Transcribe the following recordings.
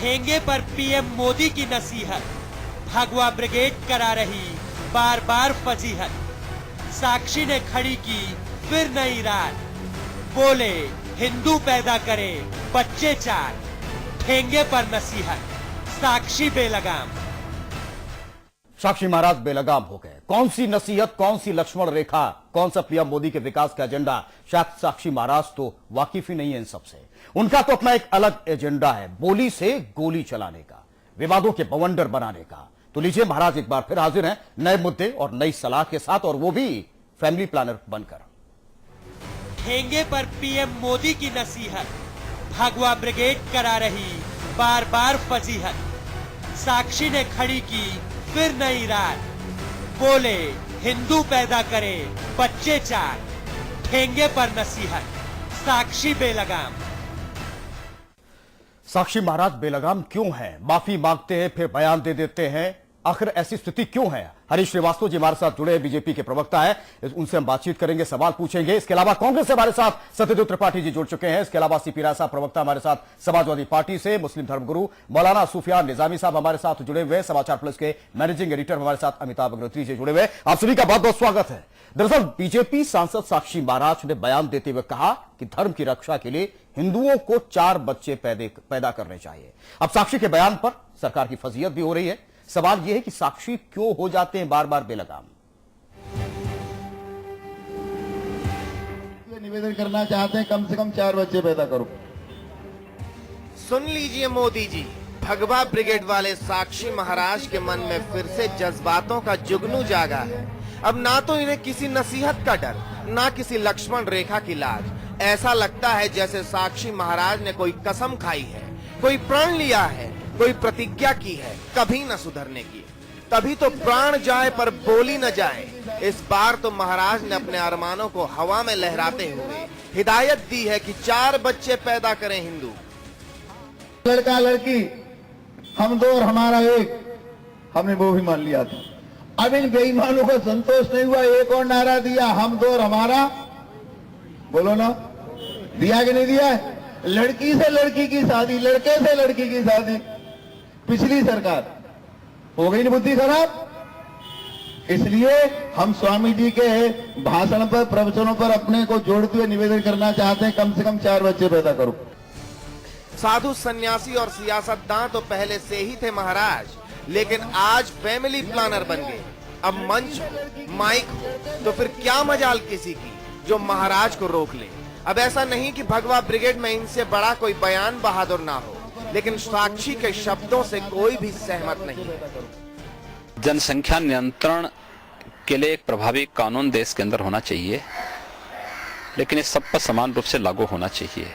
ठेंगे पर पीएम मोदी की नसीहत, भगवा ब्रिगेड करा रही बार बार फजीहत। साक्षी ने खड़ी की फिर नई रात, बोले हिंदू पैदा करे बच्चे चार। ठेंगे पर नसीहत, साक्षी बेलगाम। साक्षी महाराज बेलगाम हो गए। कौन सी नसीहत, कौन सी लक्ष्मण रेखा, कौन सा पीएम मोदी के विकास का एजेंडा, शायद साक्षी महाराज तो वाकिफ ही नहीं है इन सबसे। उनका तो अपना एक अलग एजेंडा है, बोली से गोली चलाने का, विवादों के बवंडर बनाने का। तो लीजिए, महाराज एक बार फिर हाजिर हैं नए मुद्दे और नई सलाह के साथ, और वो भी फैमिली प्लानर बनकर। ठेंगे पर पीएम मोदी की नसीहत, भगवा ब्रिगेड करा रही बार बार फजीहत। साक्षी ने खड़ी की फिर नई रात, बोले हिंदू पैदा करे बच्चे चार। ठेंगे पर नसीहत, साक्षी बेलगाम। साक्षी महाराज बेलगाम क्यों हैं? माफी मांगते हैं फिर बयान दे देते हैं, आखिर ऐसी स्थिति क्यों है? हरीश श्रीवास्तव जी हमारे साथ जुड़े हैं, बीजेपी के प्रवक्ता है, उनसे हम बातचीत करेंगे, सवाल पूछेंगे। इसके अलावा कांग्रेस से हमारे साथ सत्यदेव त्रिपाठी जी जुड़ चुके हैं। इसके अलावा सीपी राय साहब प्रवक्ता हमारे साथ समाजवादी पार्टी से, मुस्लिम धर्मगुरु मौलाना सुफियान निजामी साहब हमारे साथ जुड़े हुए, समाचार प्लस के मैनेजिंग एडिटर हमारे साथ अमिताभ अग्रवाल जी जुड़े हुए। आप सभी का बहुत बहुत स्वागत है। दरअसल बीजेपी सांसद साक्षी महाराज ने बयान देते हुए कहा कि धर्म की रक्षा के लिए हिंदुओं को 4 बच्चे पैदा करने चाहिए। अब साक्षी के बयान पर सरकार की फजीहत भी हो रही है। सवाल यह है कि साक्षी क्यों हो जाते हैं बार बार बेलगाम? निवेदन करना चाहते हैं कम से कम 4 बच्चे पैदा करो। सुन लीजिए मोदी जी, भगवा ब्रिगेड वाले साक्षी महाराज के मन में फिर से जज्बातों का जुगनू जागा है। अब ना तो इन्हें किसी नसीहत का डर, ना किसी लक्ष्मण रेखा की लाज। ऐसा लगता है जैसे साक्षी महाराज ने कोई कसम खाई है, कोई प्रण लिया है, कोई प्रतिज्ञा की है कभी न सुधरने की। तभी तो प्राण जाए पर बोली न जाए। इस बार तो महाराज ने अपने अरमानों को हवा में लहराते हुए हिदायत दी है कि 4 बच्चे पैदा करें हिंदू। लड़का लड़की हम 2 और हमारा 1, हमने वो भी मान लिया था। अब इन बेईमानों को संतोष नहीं हुआ, एक और नारा दिया, हम 2 और हमारा। बोलो ना, दिया कि नहीं दिया है? लड़की से लड़की की शादी, लड़के से लड़की की शादी। पिछली सरकार हो गई ना बुद्धि खराब। इसलिए हम स्वामी जी के भाषण पर, प्रवचनों पर अपने को जोड़ते हुए निवेदन करना चाहते हैं कम से कम 4 बच्चे पैदा करो। साधु सन्यासी और सियासतदान तो पहले से ही थे महाराज, लेकिन आज फैमिली प्लानर बन गए। अब मंच हो, माइक हो, तो फिर क्या मजाल किसी की जो महाराज को रोक ले। अब ऐसा नहीं कि भगवा ब्रिगेड में इनसे बड़ा कोई बयान बहादुर ना हो, लेकिन साक्षी के शब्दों से कोई भी सहमत नहीं है। जनसंख्या नियंत्रण के लिए एक प्रभावी कानून देश के अंदर होना चाहिए, लेकिन इस सब पर समान रूप से लागू होना चाहिए।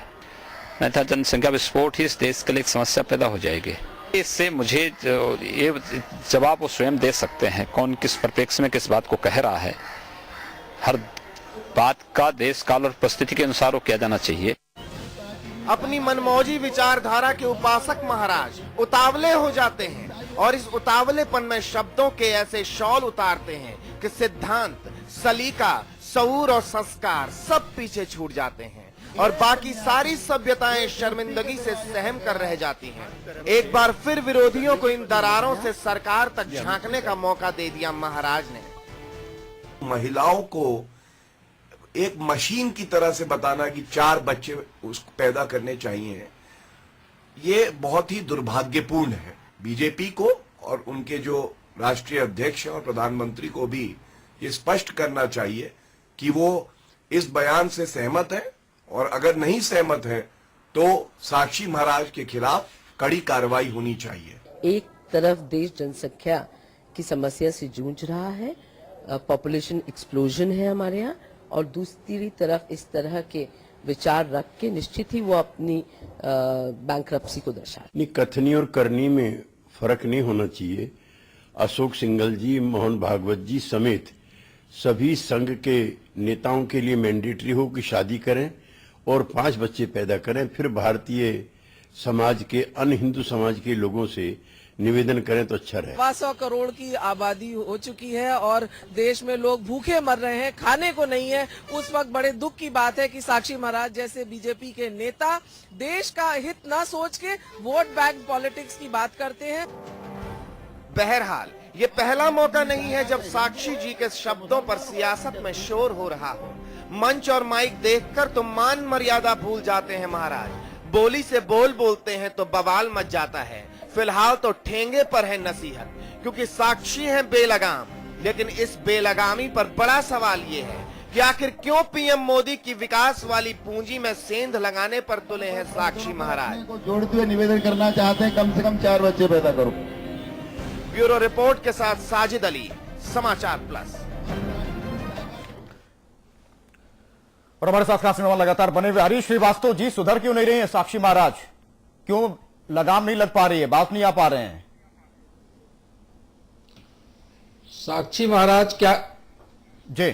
नहीं तो जनसंख्या विस्फोट ही इस देश के लिए एक समस्या पैदा हो जाएगी। इससे मुझे ये जवाब वो स्वयं दे सकते हैं, कौन किस परिप्रेक्ष्य में किस बात को कह रहा है। हर बात का देश काल और परिस्थिति के अनुसार वो किया जाना चाहिए। अपनी मनमौजी विचारधारा के उपासक महाराज उतावले हो जाते हैं और इस उतावलेपन में शब्दों के ऐसे शॉल उतारते हैं कि सिद्धांत, सलीका, शऊर और संस्कार सब पीछे छूट जाते हैं और बाकी सारी सभ्यताएं शर्मिंदगी से सहम कर रह जाती हैं। एक बार फिर विरोधियों को इन दरारों से सरकार तक झांकने का मौका दे दिया महाराज ने। महिलाओं को एक मशीन की तरह से बताना कि 4 बच्चे उसको पैदा करने चाहिए, ये बहुत ही दुर्भाग्यपूर्ण है। बीजेपी को और उनके जो राष्ट्रीय अध्यक्ष और प्रधानमंत्री को भी ये स्पष्ट करना चाहिए कि वो इस बयान से सहमत है, और अगर नहीं सहमत है तो साक्षी महाराज के खिलाफ कड़ी कार्रवाई होनी चाहिए। एक तरफ देश जनसंख्या की समस्या से जूझ रहा है, पॉपुलेशन एक्सप्लोजन है हमारे यहाँ, और दूसरी तरफ इस तरह के विचार रख के निश्चित ही वो अपनी बैंक्रप्सी को दर्शाए। कथनी और करनी में फर्क नहीं होना चाहिए। अशोक सिंघल जी, मोहन भागवत जी समेत सभी संघ के नेताओं के लिए मैंडेटरी हो कि शादी करें और 5 बच्चे पैदा करें। फिर भारतीय समाज के, अन्य हिंदू समाज के लोगों से निवेदन करें तो अच्छा रहे। 100 करोड़ की आबादी हो चुकी है और देश में लोग भूखे मर रहे हैं, खाने को नहीं है। उस वक्त बड़े दुख की बात है कि साक्षी महाराज जैसे बीजेपी के नेता देश का हित न सोच के वोट बैंक पॉलिटिक्स की बात करते हैं। बहरहाल ये पहला मौका नहीं है जब साक्षी जी के शब्दों पर सियासत में शोर हो रहा हो। मंच और माइक देखकर तो मान मर्यादा भूल जाते हैं महाराज। बोली से बोलते हैं तो बवाल मच जाता है। फिलहाल तो ठेंगे पर है नसीहत, क्योंकि साक्षी हैं बेलगाम। लेकिन इस बेलगामी पर बड़ा सवाल ये है कि आखिर क्यों पीएम मोदी की विकास वाली पूंजी में सेंध लगाने पर तुले हैं साक्षी महाराज। को जोड़ते हुए निवेदन करना चाहते हैं, कम से कम 4 बच्चे पैदा करो। ब्यूरो रिपोर्ट के साथ साजिद अली, समाचार प्लस। और हमारे साथ खास मेहमान लगातार बने हुए हरीश श्रीवास्तव जी, सुधर क्यों नहीं रहे हैं साक्षी महाराज? क्यों लगाम नहीं लग पा रही है, बात नहीं आ पा रहे हैं? साक्षी महाराज क्या जी,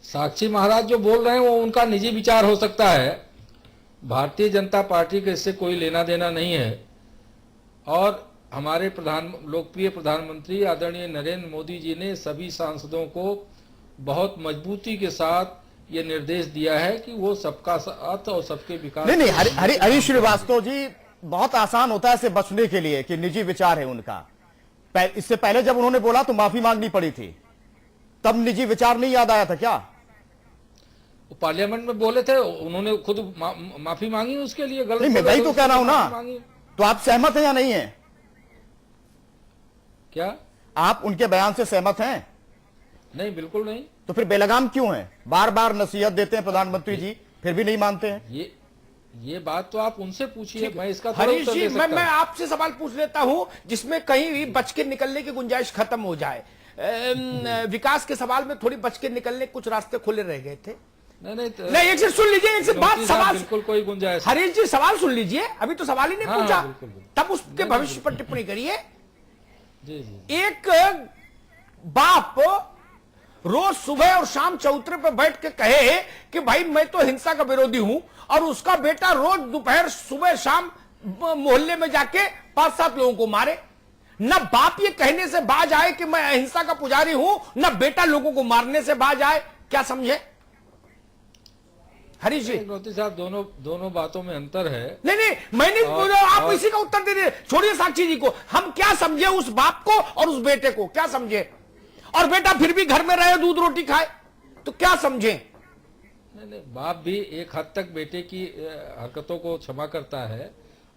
साक्षी महाराज जो बोल रहे हैं वो उनका निजी विचार हो सकता है। भारतीय जनता पार्टी के इससे कोई लेना देना नहीं है। और हमारे लोकप्रिय प्रधानमंत्री आदरणीय नरेंद्र मोदी जी ने सभी सांसदों को बहुत मजबूती के साथ ये निर्देश दिया है कि वो सबका साथ और सबके विकास। नहीं हरीश श्रीवास्तव जी, बहुत आसान होता है इससे बचने के लिए कि निजी विचार है उनका। इससे पहले जब उन्होंने बोला तो माफी मांगनी पड़ी थी, तब निजी विचार नहीं याद आया था क्या? वो पार्लियामेंट में बोले थे, उन्होंने खुद माफी मांगी उसके लिए। गलत नहीं, मैं वही तो कह रहा हूं ना। तो आप सहमत हैं या नहीं है? क्या आप उनके बयान से सहमत हैं? नहीं, बिल्कुल नहीं। तो फिर बेलगाम क्यों है? बार बार नसीहत देते हैं प्रधानमंत्री जी, फिर भी नहीं मानते हैं। ये बात तो आप उनसे पूछिए, मैं इसका हरीश जी, मैं आपसे सवाल पूछ लेता हूं जिसमें कहीं भी बच के निकलने की गुंजाइश खत्म हो जाए। विकास के सवाल में थोड़ी बच के निकलने कुछ रास्ते खुले रह गए थे। नहीं, एक से सुन लीजिए, एक से बात सवाल बिल्कुल कोई गुंजाइश। हरीश जी सवाल सुन लीजिए, अभी तो सवाल ही नहीं पूछा, तब उसके भविष्य पर टिप्पणी करिए। एक बाप रोज सुबह और शाम चौतरे पर बैठ के कहे कि भाई मैं तो हिंसा का विरोधी हूं, और उसका बेटा रोज दोपहर सुबह शाम मोहल्ले में जाके 5-7 लोगों को मारे। न बाप ये कहने से बाज आए कि मैं अहिंसा का पुजारी हूं, न बेटा लोगों को मारने से बाज आए। क्या समझे हरीश जी? नोती साहब, दोनों बातों में अंतर है। नहीं, मैंने आप इसी का उत्तर दे दे। छोड़िए साक्षी जी को, हम क्या समझे उस बाप को और उस बेटे को, क्या समझे? और बेटा फिर भी घर में रहे, दूध रोटी खाए, तो क्या समझे? नहीं, बाप भी एक हद तक बेटे की हरकतों को क्षमा करता है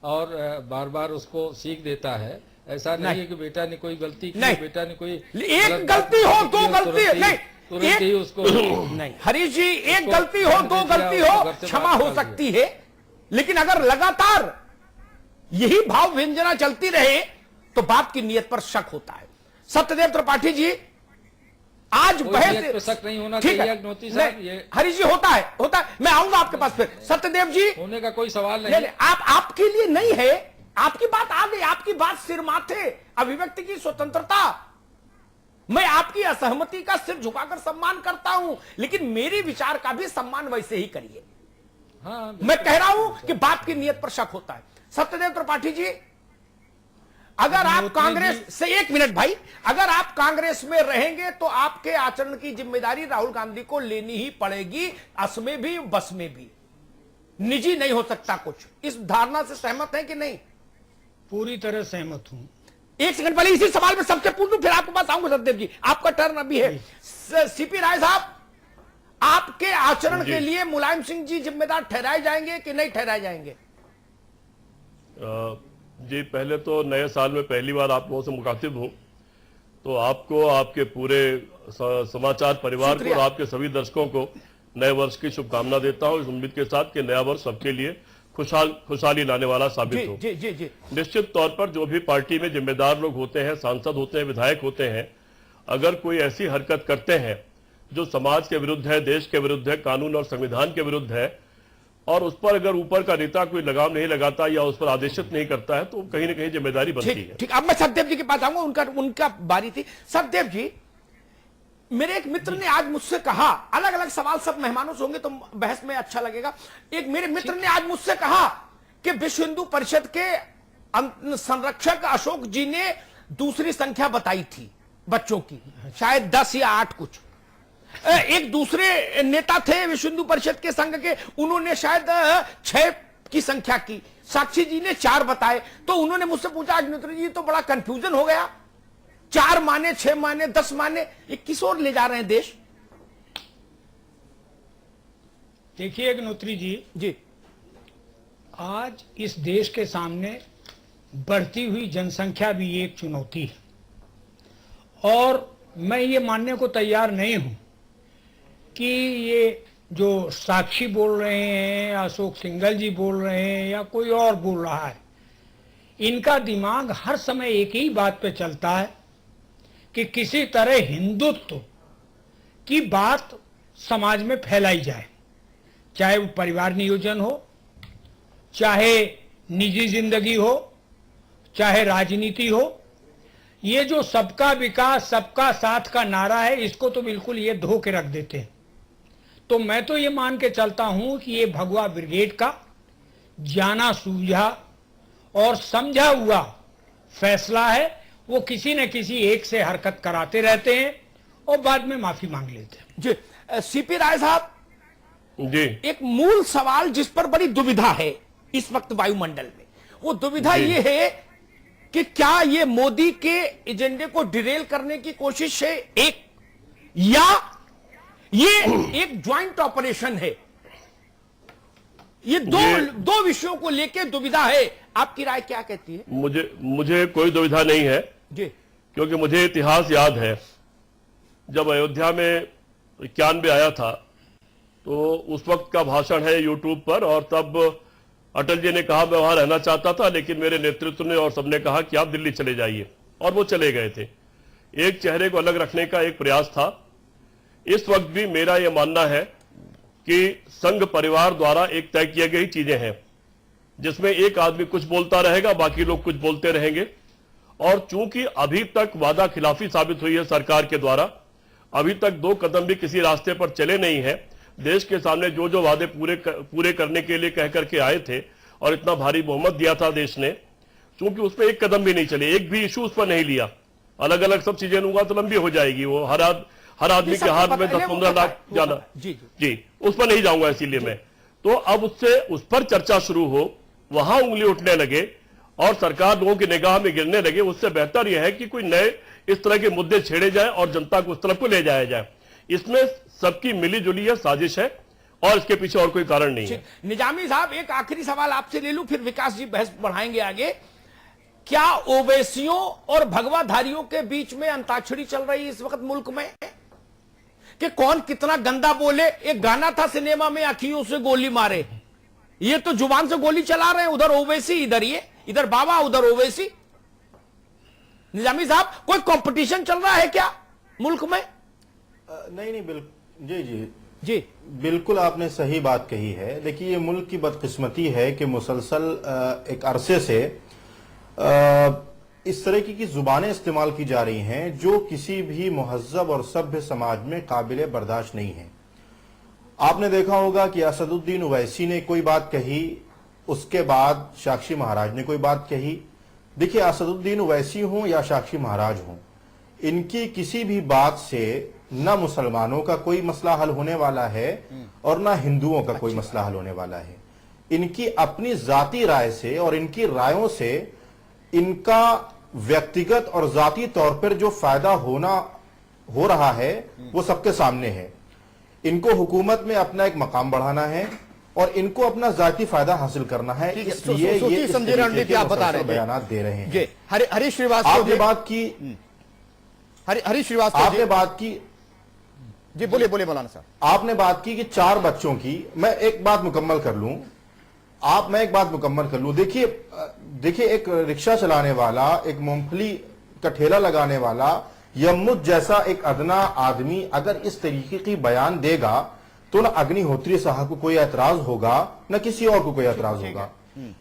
और बार बार उसको सीख देता है। ऐसा नहीं है कि बेटा ने कोई गलती की, बेटा ने कोई एक गलती हो, दो गलती नहीं, तुरंत ही उसको नहीं हरीश जी, एक गलती हो, दो गलती हो, क्षमा हो सकती है। लेकिन अगर लगातार यही भाव व्यंजना चलती रहे तो बाप की नीयत पर शक होता है। सत्यदेव त्रिपाठी जी, आज बहस शक नहीं होना चाहिए हरीश जी, होता है। मैं आऊंगा आपके पास फिर। सत्यदेव जी, होने का कोई सवाल नहीं। आपके लिए नहीं है, आपकी बात आ गई, आपकी बात सिर माथे, अभिव्यक्ति की स्वतंत्रता। मैं आपकी असहमति का सिर झुकाकर सम्मान करता हूं, लेकिन मेरे विचार का भी सम्मान वैसे ही करिए। हाँ, मैं कह रहा हूं कि बाप की नीयत पर शक होता है। सत्यदेव त्रिपाठी जी, अगर आप कांग्रेस से, एक मिनट भाई, अगर आप कांग्रेस में रहेंगे तो आपके आचरण की जिम्मेदारी राहुल गांधी को लेनी ही पड़ेगी, अस में भी बस में भी। निजी नहीं हो सकता कुछ। इस धारणा से सहमत है कि नहीं? पूरी तरह सहमत हूं। एक सेकंड पहले इसी सवाल में सबसे पूछूं, फिर आपके पास आऊंगा। सत्यदेव जी, आपका टर्न अभी है। सीपी राय साहब, आपके आचरण के लिए मुलायम सिंह जी जिम्मेदार ठहराए जाएंगे कि नहीं ठहराए जाएंगे? जी, पहले तो नए साल में पहली बार आप लोगों से मुखातिब हूं, तो आपको, आपके पूरे समाचार परिवार को और आपके सभी दर्शकों को नए वर्ष की शुभकामना देता हूं, इस उम्मीद के साथ कि नया वर्ष सबके लिए खुशहाली लाने वाला साबित हो। जी। निश्चित तौर पर जो भी पार्टी में जिम्मेदार लोग होते हैं, सांसद होते हैं, विधायक होते हैं, अगर कोई ऐसी हरकत करते हैं जो समाज के विरुद्ध है, देश के विरुद्ध है, कानून और संविधान के विरुद्ध है, और उस पर अगर ऊपर का नेता कोई लगाम नहीं लगाता या उस पर आदेशित नहीं करता है, तो कहीं ना कहीं जिम्मेदारी बनती है। ठीक, अब मैं सत्यदेव जी के पास आऊंगा, उनका बारी थी। सत्यदेव जी, मेरे एक मित्र ने आज मुझसे कहा, अलग अलग सवाल सब मेहमानों से होंगे तो बहस में अच्छा लगेगा। एक मेरे मित्र ने आज मुझसे कहा कि विश्व हिंदू परिषद के संरक्षक अशोक जी ने दूसरी संख्या बताई थी बच्चों की, शायद 10 या 8 कुछ। एक दूसरे नेता थे विश्व हिंदू परिषद के संघ के, उन्होंने शायद 6 की संख्या की, साक्षी जी ने 4 बताए। तो उन्होंने मुझसे पूछा अग्निहोत्री जी तो बड़ा कंफ्यूजन हो गया, 4 माने, 6 माने, 10 माने, ये किस ओर ले जा रहे हैं देश? देखिए अग्निहोत्री जी, आज इस देश के सामने बढ़ती हुई जनसंख्या भी एक चुनौती है और मैं ये मानने को तैयार नहीं हूं कि ये जो साक्षी बोल रहे हैं, अशोक सिंघल जी बोल रहे हैं या कोई और बोल रहा है, इनका दिमाग हर समय एक ही बात पे चलता है कि किसी तरह हिंदुत्व की बात समाज में फैलाई जाए, चाहे वो परिवार नियोजन हो, चाहे निजी जिंदगी हो, चाहे राजनीति हो। ये जो सबका विकास सबका साथ का नारा है, इसको तो बिल्कुल ये धो के रख देते हैं। तो मैं तो ये मान के चलता हूं कि ये भगवा ब्रिगेड का जाना सूझा और समझा हुआ फैसला है। वो किसी न किसी एक से हरकत कराते रहते हैं और बाद में माफी मांग लेते हैं। जी सीपी राय साहब जी, एक मूल सवाल जिस पर बड़ी दुविधा है इस वक्त वायुमंडल में, वो दुविधा ये है कि क्या ये मोदी के एजेंडे को डिरेल करने की कोशिश है एक, या ये एक ज्वाइंट ऑपरेशन है? ये दो विषयों को लेकर दुविधा है, आपकी राय क्या कहती है? मुझे कोई दुविधा नहीं है जी, क्योंकि मुझे इतिहास याद है, जब अयोध्या में 91 आया था तो उस वक्त का भाषण है यूट्यूब पर, और तब अटल जी ने कहा मैं वहां रहना चाहता था, लेकिन मेरे नेतृत्व ने और सबने कहा कि आप दिल्ली चले जाइए, और वो चले गए थे। एक चेहरे को अलग रखने का एक प्रयास था। इस वक्त भी मेरा यह मानना है कि संघ परिवार द्वारा एक तय किए गई चीजें हैं, जिसमें एक आदमी कुछ बोलता रहेगा, बाकी लोग कुछ बोलते रहेंगे। और चूंकि अभी तक वादा खिलाफी साबित हुई है सरकार के द्वारा, अभी तक 2 कदम भी किसी रास्ते पर चले नहीं है। देश के सामने जो जो वादे पूरे करने के लिए कह करके आए थे और इतना भारी बहुमत दिया था देश ने, चूंकि उस पर एक कदम भी नहीं चले, एक भी इशू उस पर नहीं लिया। अलग अलग सब चीजें लूंगा तो लंबी हो जाएगी, वो हर आदमी के हाथ में 10-15 लाख जाना, जी उस पर नहीं जाऊंगा, इसीलिए मैं तो अब उस पर चर्चा शुरू हो, वहां उंगली उठने लगे और सरकार लोगों की निगाह में गिरने लगे। उससे बेहतर यह है कि कोई नए इस तरह के मुद्दे छेड़े जाए और जनता को उस तरफ को ले जाया जाए। इसमें सबकी मिली जुली है साजिश है और इसके पीछे और कोई कारण नहीं है। निजामी साहब, एक आखिरी सवाल आपसे ले लूं, फिर विकास जी बहस बढ़ाएंगे आगे। क्या ओवैसियों और भगवाधारियों के बीच में अंताक्षरी चल रही है इस वक्त मुल्क में कि कौन कितना गंदा बोले? एक गाना था सिनेमा में, अखियों से गोली मारे, ये तो जुबान से गोली चला रहे हैं। उधर ओवैसी, इधर ये, इधर बाबा, उधर ओवैसी। निजामी साहब, कोई कंपटीशन चल रहा है क्या मुल्क में? नहीं, बिल्कुल जी, बिल्कुल आपने सही बात कही है। देखिए, ये मुल्क की बदकिस्मती है कि मुसलसल एक अरसे से इस तरह की जुबानें इस्तेमाल की जा रही हैं जो किसी भी मुहज्जब और सभ्य समाज में काबिल बर्दाश्त नहीं है। आपने देखा होगा कि असदुद्दीन ओवैसी ने कोई बात कही, उसके बाद साक्षी महाराज ने कोई बात कही। देखिए, असदुद्दीन ओवैसी हों या साक्षी महाराज हों, इनकी किसी भी बात से न मुसलमानों का कोई मसला हल होने वाला है और न हिंदुओं का कोई मसला हल होने वाला है। इनकी अपनी जाती राय से और इनकी रायों से इनका व्यक्तिगत और जाती तौर पर जो फायदा हो रहा है वो सबके सामने है। इनको हुकूमत में अपना एक मकाम बढ़ाना है और इनको अपना जाती फायदा हासिल करना है, इसलिए ये समझे रणनीति आप बता रहे हैं, बयान दे रहे हैं। हरीश श्रीवास्तव आपने बात की, हरीश श्रीवास्तव आपने बात की, जी बोलिए मौलाना साहब। आपने बात की कि 4 बच्चों की, मैं एक बात मुकम्मल कर लूं। देखिए, एक रिक्शा चलाने वाला, एक मूंगफली का ठेला लगाने वाला या मुझ जैसा एक अदना आदमी अगर इस तरीके की बयान देगा तो न अग्निहोत्री साहब को कोई एतराज होगा, न किसी और को कोई एतराज होगा।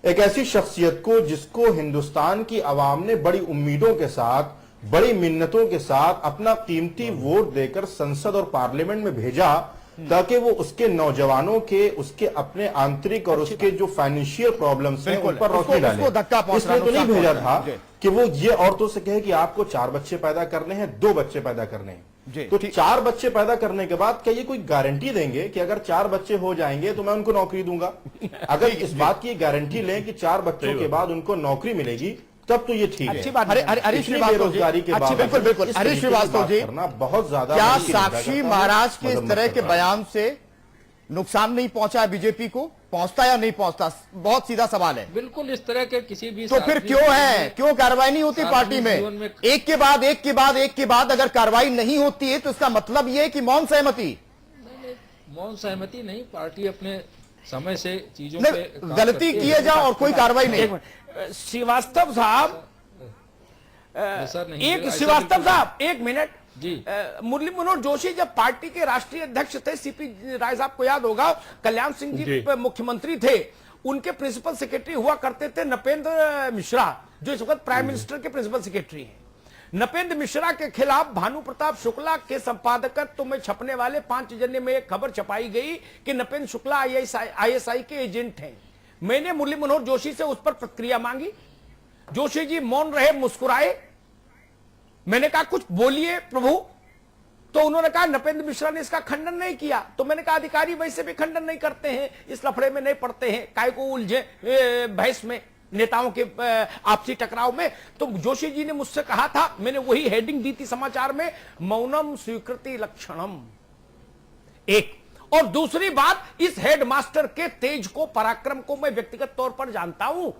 एक ऐसी शख्सियत को जिसको हिंदुस्तान की आवाम ने बड़ी उम्मीदों के साथ, बड़ी मिन्नतों के साथ अपना कीमती वोट देकर संसद और पार्लियामेंट में भेजा, ताकि वो उसके नौजवानों के, उसके अपने आंतरिक और उसके जो फाइनेंशियल प्रॉब्लम्स हैं उन पर रोशनी डाले। इसलिए तो नहीं भेजा था कि वो ये औरतों से कहे कि आपको 4 बच्चे पैदा करने हैं, 2 बच्चे पैदा करने हैं। तो 4 बच्चे पैदा करने के बाद क्या ये कोई गारंटी देंगे कि अगर 4 बच्चे हो जाएंगे तो मैं उनको नौकरी दूंगा? अगर इस बात की गारंटी लें कि 4 बच्चों के बाद उनको नौकरी मिलेगी तब तो ये ठीक है। अच्छी बात है। हरीश श्रीवास्तव जी, बेरोजगारी के बाद बिल्कुल बिल्कुल, हरीश श्रीवास्तव जी, करना बहुत ज्यादा, क्या साक्षी महाराज के इस तरह के बयान से नुकसान नहीं पहुंचा है बीजेपी को? पहुंचता या नहीं पहुंचता? बहुत सीधा सवाल है। बिल्कुल, इस तरह के किसी भी तो फिर क्यों है, क्यों कार्रवाई नहीं होती पार्टी में? एक के बाद एक के बाद एक के बाद अगर कार्रवाई नहीं होती है तो इसका मतलब यह है कि मौन सहमति। मौन सहमति नहीं, पार्टी अपने समय से चीजों पे गलती किए जाओ और कोई कार्रवाई नहीं। श्रीवास्तव साहब, एक मिनट जी। मुरली मनोहर जोशी जब पार्टी के राष्ट्रीय अध्यक्ष थे, सीपी राय साहब को याद होगा, कल्याण सिंह जी मुख्यमंत्री थे, उनके प्रिंसिपल सेक्रेटरी हुआ करते थे नपेंद्र मिश्रा, जो इस वक्त प्राइम मिनिस्टर के प्रिंसिपल सेक्रेटरी हैं। नपेंद्र मिश्रा के खिलाफ भानु प्रताप शुक्ला के संपादकत्व में छपने वाले 5 जने में एक खबर छपाई गई कि नपेंद्र शुक्ला ISI के एजेंट हैं। मैंने मुरली मनोहर जोशी से उस पर प्रतिक्रिया मांगी। जोशी जी मौन रहे, मुस्कुराए। मैंने कहा कुछ बोलिए प्रभु, तो उन्होंने कहा नपेंद्र मिश्रा ने इसका खंडन नहीं किया। तो मैंने कहा अधिकारी वैसे भी खंडन नहीं करते हैं, इस लफड़े में नहीं पड़ते हैं, काय को उलझे बहस में, नेताओं के आपसी टकराव में। तो जोशी जी ने मुझसे कहा था, मैंने वही हेडिंग दी थी समाचार में, मौनम स्वीकृति लक्षणम। एक और दूसरी बात, इस हेडमास्टर के तेज को, पराक्रम को मैं व्यक्तिगत तौर पर जानता हूं,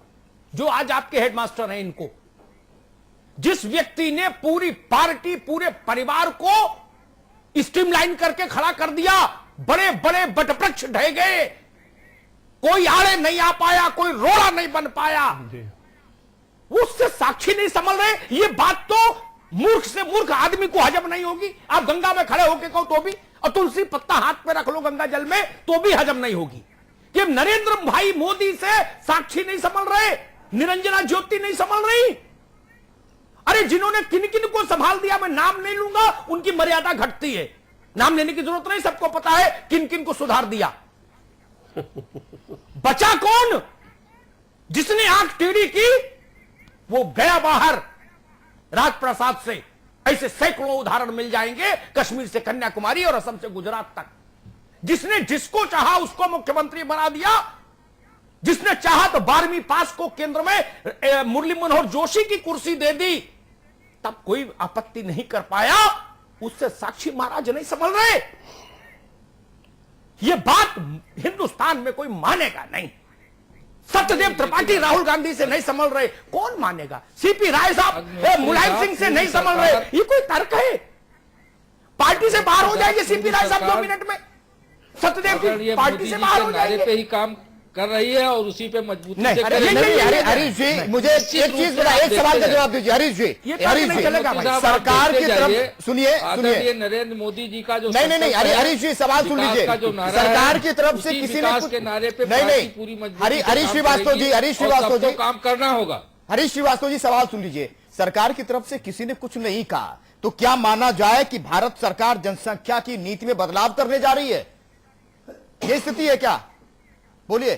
जो आज आपके हेडमास्टर हैं। इनको, जिस व्यक्ति ने पूरी पार्टी, पूरे परिवार को स्ट्रीमलाइन करके खड़ा कर दिया, बड़े बड़े वटवृक्ष ढह गए, कोई आड़े नहीं आ पाया, कोई रोड़ा नहीं बन पाया, उससे साक्षी नहीं संभल रहे। ये बात तो मूर्ख से मूर्ख आदमी को हजम नहीं होगी। आप गंगा में खड़े होकर कहो तो भी, और तुलसी पत्ता हाथ पे रख लो गंगा जल में तो भी हजम नहीं होगी। कि नरेंद्र भाई मोदी से साक्षी नहीं संभल रहे, निरंजना ज्योति नहीं संभल रही। अरे जिन्होंने किन किन को संभाल दिया, मैं नाम नहीं लूंगा, उनकी मर्यादा घटती है, नाम लेने की जरूरत नहीं, सबको पता है किन किन को सुधार दिया। बचा कौन? जिसने आंख टेढ़ी की वो गया बाहर राजप्रसाद से। ऐसे सैकड़ों उदाहरण मिल जाएंगे, कश्मीर से कन्याकुमारी और असम से गुजरात तक। जिसने जिसको चाहा उसको मुख्यमंत्री बना दिया, जिसने चाहा तो 12वीं पास को केंद्र में मुरली मनोहर जोशी की कुर्सी दे दी, तब कोई आपत्ति नहीं कर पाया। उससे साक्षी महाराज नहीं संभल रहे। यह बात हिंदुस्तान में कोई मानेगा नहीं। सत्यदेव त्रिपाठी राहुल गांधी से नहीं संभल रहे, कौन मानेगा? सीपी राय साहब मुलायम सिंह से नहीं संभल रहे, ये कोई तर्क है? पार्टी से बाहर हो जाएंगे सीपी राय साहब 2 मिनट में, सत्यदेव की पार्टी से बाहर हो जाएंगे। पे ही काम कर रही है और उसी पे मजबूती नहीं, हरीश जी, मुझे एक चीज बता, एक सवाल का जवाब दीजिए हरीश जी। सरकार की तरफ सुनिए, नरेंद्र मोदी जी का जो नहीं, हरीश जी सवाल सुन लीजिए। सरकार की तरफ से किसी ने के नारे पे नहीं, हरीश श्रीवास्तव जी काम करना होगा। हरीश श्रीवास्तव जी सवाल सुन लीजिए। सरकार की तरफ से किसी ने कुछ नहीं कहा, तो क्या माना जाए कि भारत सरकार जनसंख्या की नीति में बदलाव करने जा रही है? ये स्थिति है क्या? बोलिए।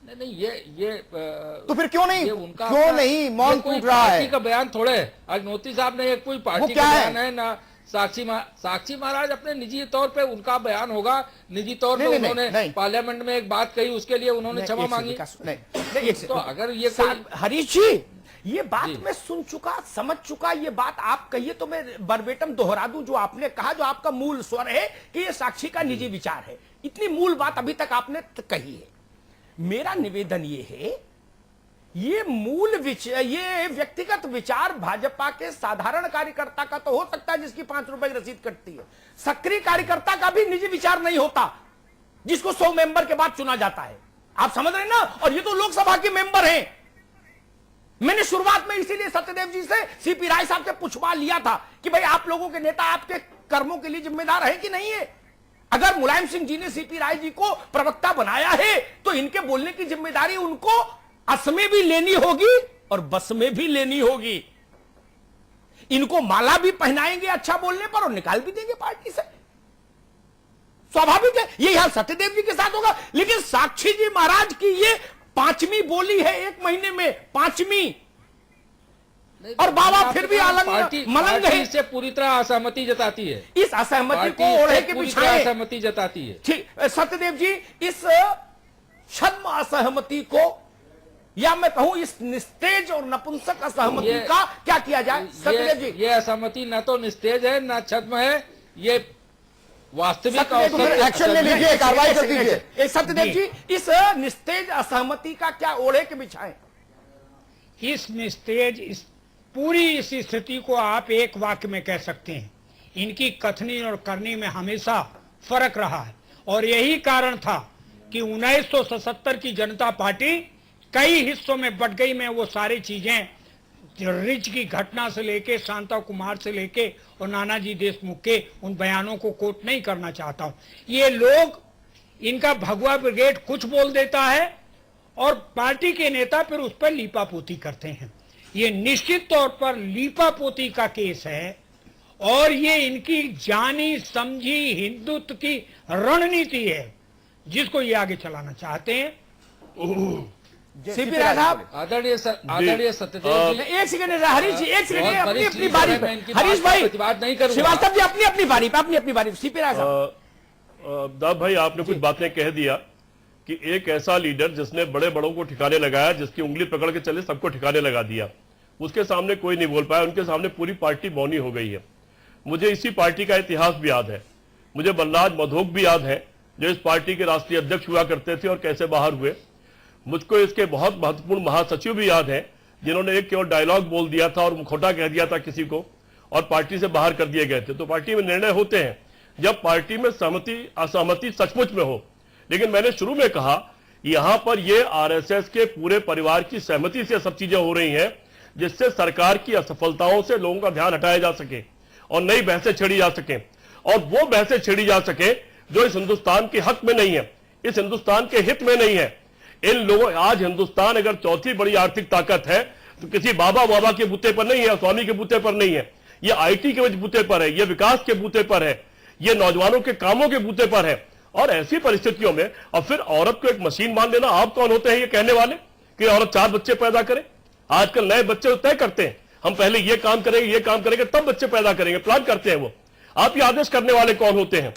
नहीं, ये तो फिर क्यों नहीं, क्यों नहीं मौन टूट रहा है? का बयान थोड़े, आज मोदी साहब ने कोई पार्टी का बयान है ना, साक्षी महाराज अपने निजी तौर पे उनका बयान होगा, निजी तौर पे उन्होंने पार्लियामेंट में एक बात कही, उसके लिए उन्होंने क्षमा मांगी। तो अगर ये हरीश जी, ये बात मैं सुन चुका, समझ चुका, ये बात आप कहिए तो मैं वर्बेटम दोहरा दूं जो आपने कहा, जो आपका मूल स्वर है कि ये साक्षी का निजी विचार है। इतनी मूल बात अभी तक आपने कही है। मेरा निवेदन ये है, ये मूल विचार, ये व्यक्तिगत विचार भाजपा के साधारण कार्यकर्ता का तो हो सकता है जिसकी 5 रुपए की रसीद कटती है, सक्रिय कार्यकर्ता का भी निजी विचार नहीं होता जिसको 100 मेंबर के बाद चुना जाता है। आप समझ रहे ना? और ये तो लोकसभा के मेंबर हैं। मैंने शुरुआत में इसीलिए सत्यदेव जी से, सीपी राय साहब से पूछवा लिया था कि भाई आप लोगों के नेता आपके कर्मों के लिए जिम्मेदार है कि नहीं है। अगर मुलायम सिंह जी ने सीपी राय जी को प्रवक्ता बनाया है तो इनके बोलने की जिम्मेदारी उनको अस में भी लेनी होगी और बस में भी लेनी होगी। इनको माला भी पहनाएंगे अच्छा बोलने पर और निकाल भी देंगे पार्टी से। स्वाभाविक है यही हाल सत्यदेव जी के साथ होगा। लेकिन साक्षी जी महाराज की ये 5वीं बोली है 1 महीने में, 5वीं, और बाबा फिर भी मलंग है। इससे पूरी तरह असहमति जताती है, इस असहमति को ओढ़े के पीछे असहमति जताती है। ठीक सत्यदेव जी, इस छद्म असहमति को, या मैं कहूं इस निस्तेज और नपुंसक असहमति का क्या किया जाए सत्यदेव जी? ये असहमति न तो निस्तेज है न छद्म है, ये वास्तविक एक्शन ले लीजिए, कार्रवाई कर दीजिए। सत्यदेव जी, इस निस्तेज असहमति का क्या ओढ़े के बिछाएं? इस निस्तेज, इस पूरी इस स्थिति को आप एक वाक्य में कह सकते हैं, इनकी कथनी और करनी में हमेशा फर्क रहा है। और यही कारण था कि 1977 की जनता पार्टी कई हिस्सों में बट गई। मैं वो सारी चीजें रिच की घटना से लेके, शांता कुमार से लेके और नानाजी देशमुख के उन बयानों को कोट नहीं करना चाहता हूं। ये लोग, इनका भगवा ब्रिगेड कुछ बोल देता है और पार्टी के नेता फिर उस पर लीपापोती करते हैं। ये निश्चित तौर पर लीपापोती का केस है और ये इनकी जानी समझी हिंदुत्व की रणनीति है जिसको ये आगे चलाना चाहते हैं। सीपी राय साहब, आदरणीय सत्यदेव जी, एक सेकंड हरीश जी, एक सेकंड अपनी अपनी बारी पे, हरीश भाई प्रतिवाद नहीं करूंगा, श्रीवास्तव जी अपनी अपनी बारी पे, अपनी अपनी बारी पे। सीपी राय साहब, दाब भाई, आपने कुछ बातें कह दिया कि एक ऐसा लीडर जिसने बड़े बड़ों को ठिकाने लगाया, जिसकी उंगली पकड़ के चले सबको ठिकाने लगा दिया, उसके सामने कोई नहीं बोल पाया, उनके सामने पूरी पार्टी मौनी हो गई है। मुझे इसी पार्टी का इतिहास भी याद है, मुझे बलराज मधोक भी याद है जो इस पार्टी के राष्ट्रीय अध्यक्ष हुआ करते थे और कैसे बाहर हुए। मुझको इसके बहुत महत्वपूर्ण महासचिव भी याद हैं जिन्होंने एक केवल डायलॉग बोल दिया था और मुखौटा कह दिया था किसी को और पार्टी से बाहर कर दिए गए थे। तो पार्टी में निर्णय होते हैं जब पार्टी में सहमति असहमति सचमुच में हो। लेकिन मैंने शुरू में कहा यहां पर ये आरएसएस के पूरे परिवार की सहमति से सब चीजें हो रही हैं, जिससे सरकार की असफलताओं से लोगों का ध्यान हटाया जा सके और नई बहसें छेड़ी जा सके, और वो बहसें छेड़ी जा सके जो इस हिंदुस्तान के हक में नहीं है, इस हिंदुस्तान के हित में नहीं है। इन लोगों, आज हिंदुस्तान अगर चौथी बड़ी आर्थिक ताकत है तो किसी बाबा के बूते पर नहीं है, स्वामी के बूते पर नहीं है, ये आईटी के बूते पर है, ये विकास के बूते पर है, ये नौजवानों के कामों के बूते पर है। और ऐसी परिस्थितियों में अब फिर औरत को एक मशीन मान लेना, आप कौन होते हैं ये कहने वाले कि औरत 4 बच्चे पैदा करे? आजकल नए बच्चे तय करते हैं, हम पहले ये काम करेंगे तब बच्चे पैदा करेंगे, प्लान करते हैं वो। आप ये आदेश करने वाले कौन होते हैं?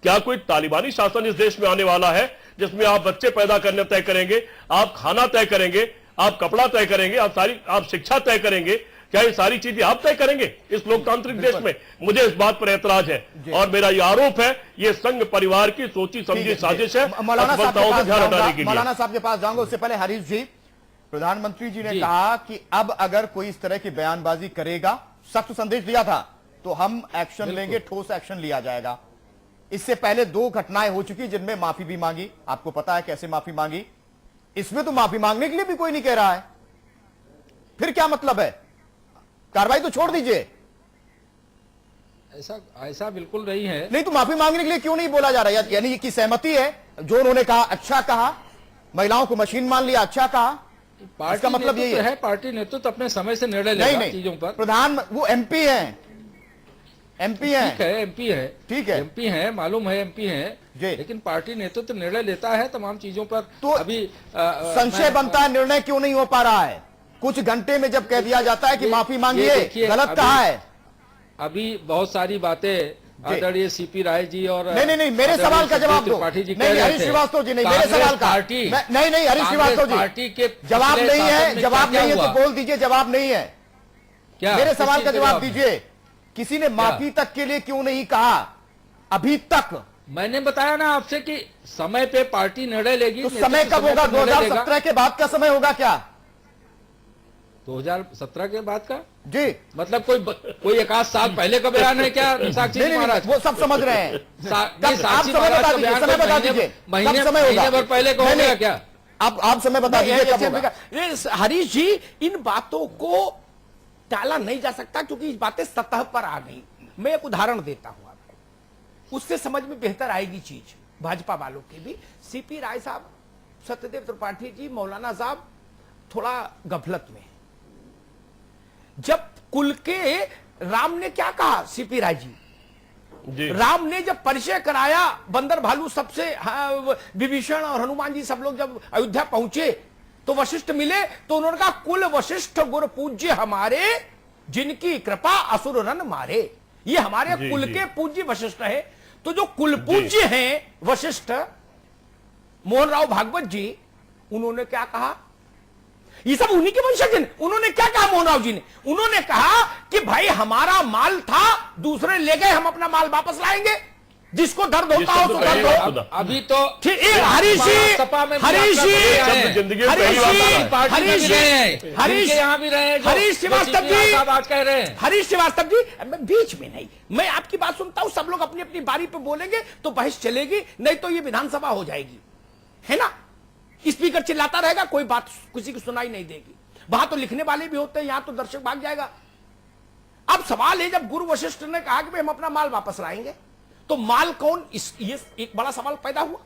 क्या कोई तालिबानी शासन इस देश में आने वाला है जिसमें आप बच्चे पैदा करने तय करेंगे, आप खाना तय करेंगे, आप कपड़ा तय करेंगे, आप शिक्षा तय करेंगे? क्या ये सारी चीजें आप तय करेंगे इस लोकतांत्रिक देश में? मुझे इस बात पर ऐतराज है और मेरा ये आरोप है ये संघ परिवार की सोची समझी साजिश है असफलताओं से ध्यान हटाने के लिए। मौलाना साहब के पास जाऊंगा, उससे पहले हरीश जी, प्रधानमंत्री जी ने कहा कि अब अगर कोई इस तरह की बयानबाजी करेगा, सख्त संदेश दिया था, तो हम एक्शन लेंगे, ठोस एक्शन लिया जाएगा। इससे पहले 2 घटनाएं हो चुकी जिनमें माफी भी मांगी, आपको पता है कैसे माफी मांगी। इसमें तो माफी मांगने के लिए भी कोई नहीं कह रहा है, फिर क्या मतलब है? कार्रवाई तो छोड़ दीजिए। ऐसा बिल्कुल नहीं है। नहीं तो माफी मांगने के लिए क्यों नहीं बोला जा रहा है? यानी कि सहमति है, जो उन्होंने कहा अच्छा कहा, महिलाओं को मशीन मान लिया अच्छा कहा, पार्टी का मतलब यही है। पार्टी नेतृत्व अपने समय से निर्णय लेगा चीजों पर। प्रधान वो एमपी हैं, एमपी है, ठीक है, एमपी है, मालूम है एमपी है, लेकिन पार्टी नेतृत्व निर्णय लेता है तमाम चीजों पर। तो अभी संशय बनता है निर्णय क्यों नहीं हो पा रहा है? कुछ घंटे में जब कह दिया जाता है कि माफी मांगिए, गलत कहा है। अभी बहुत सारी बातें आदरणीय सीपी राय जी और नहीं, मेरे सवाल का जवाब दो। नहीं, हरीश श्रीवास्तव जी, नहीं, मेरे सवाल का नहीं, हरीश श्रीवास्तव जी, पार्टी के जवाब नहीं है तो बोल दीजिए जवाब नहीं है। क्या मेरे सवाल का जवाब दीजिए? किसी ने माफी तक के लिए क्यों नहीं कहा अभी तक? मैंने बताया ना आपसे कि समय पे पार्टी निर्णय लेगी। तो समय कब होगा? 2017 के बाद का समय होगा क्या? 2017 के बाद का जी, मतलब कोई 1 साल पहले का बयान है क्या साक्षी महाराज? वो सब समझ रहे हैं। साक्षी महाराज का बयान महीने भर पहले का हो गया क्या? आप समय बता दीजिए। हरीश जी, इन बातों को टाला नहीं जा सकता क्योंकि इस बातें सतह पर आ गई। मैं एक उदाहरण देता हूं आपको, उससे समझ में बेहतर आएगी चीज भाजपा वालों की भी। सीपी राय साहब, सत्यदेव त्रिपाठी जी, मौलाना साहब थोड़ा गफलत में। जब कुल के राम ने क्या कहा सीपी राय जी, राम ने जब परिचय कराया बंदर भालू सबसे, विभीषण और हनुमान जी सब लोग जब अयोध्या पहुंचे तो वशिष्ठ मिले तो उन्होंने कहा कुल वशिष्ठ गुरु पूज्य हमारे, जिनकी कृपा असुर रन मारे। ये हमारे कुल के पूज्य वशिष्ठ है। तो जो कुल पूज्य हैं वशिष्ठ, मोहन राव भागवत जी, उन्होंने क्या कहा? ये सब उन्हीं के वंशज हैं। उन्होंने क्या कहा मोहन राव जी ने? उन्होंने कहा कि भाई हमारा माल था, दूसरे ले गए, हम अपना माल वापस लाएंगे। जिसको दर्द होता हो तो दर्द हो। अभी तो हरीश श्रीवास्तव जी, बात कह रहे हैं। हरीश श्रीवास्तव जी, बीच में नहीं, मैं आपकी बात सुनता हूं, सब लोग अपनी अपनी बारी पे बोलेंगे तो बहस चलेगी, नहीं तो ये विधानसभा हो जाएगी, है ना? स्पीकर चिल्लाता रहेगा, कोई बात किसी को सुनाई नहीं देगी। वहां तो लिखने वाले भी होते हैं, यहां तो दर्शक भाग जाएगा। अब सवाल है, जब गुरु वशिष्ठ ने कहा कि हम अपना माल वापस लाएंगे, तो माल कौन? ये एक बड़ा सवाल पैदा हुआ।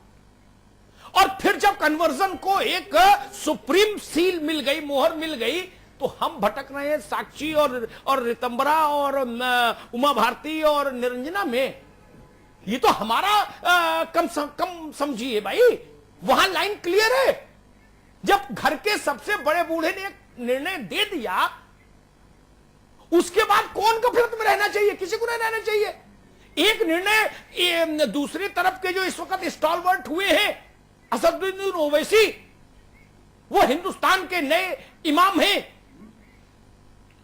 और फिर जब कन्वर्जन को एक सुप्रीम सील मिल गई, मोहर मिल गई, तो हम भटक रहे हैं साक्षी और रितंबरा और उमा भारती और निरंजना में। ये तो हमारा कम समझिए भाई, वहां लाइन क्लियर है। जब घर के सबसे बड़े बूढ़े ने एक निर्णय दे दिया, उसके बाद कौन गफलत में रहना चाहिए? किसी को नहीं रहना चाहिए। एक निर्णय दूसरी तरफ के जो इस वक्त स्टॉलवर्ट हुए हैं, असदुद्दीन ओवैसी, वो हिंदुस्तान के नए इमाम हैं,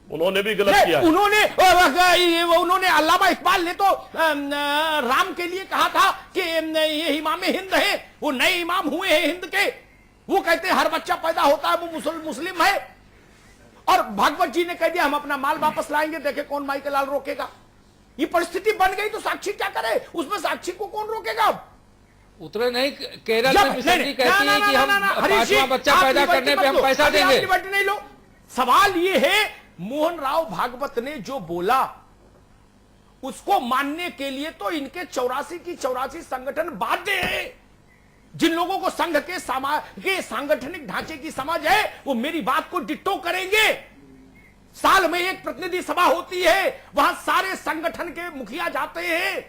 उन्होंने भी गलत किया। उन्होंने अल्लामा इकबाल ने तो राम के लिए कहा था कि ये इमाम हिंद है, वो नए इमाम हुए हैं हिंद के। वो कहते हैं हर बच्चा पैदा होता है वो मुस्लिम है। और भागवत जी ने कह दिया हम अपना माल वापस लाएंगे, देखे कौन माई के लाल रोकेगा। ये परिस्थिति बन गई तो साक्षी क्या करे? उसमें साक्षी को कौन रोकेगा? उतरे नहीं। केरल में कहती है कि हम 5वां बच्चा पैदा करने पे हम पैसा देंगे। नहीं लो, सवाल ये है मोहन राव भागवत ने जो बोला उसको मानने के लिए तो इनके 84 की 84 संगठन बाध्य है। जिन लोगों को संघ के सांगठनिक ढांचे की समझ है वो मेरी बात को डिट्टो करेंगे। साल में एक प्रतिनिधि सभा होती है, वहां सारे संगठन के मुखिया जाते हैं,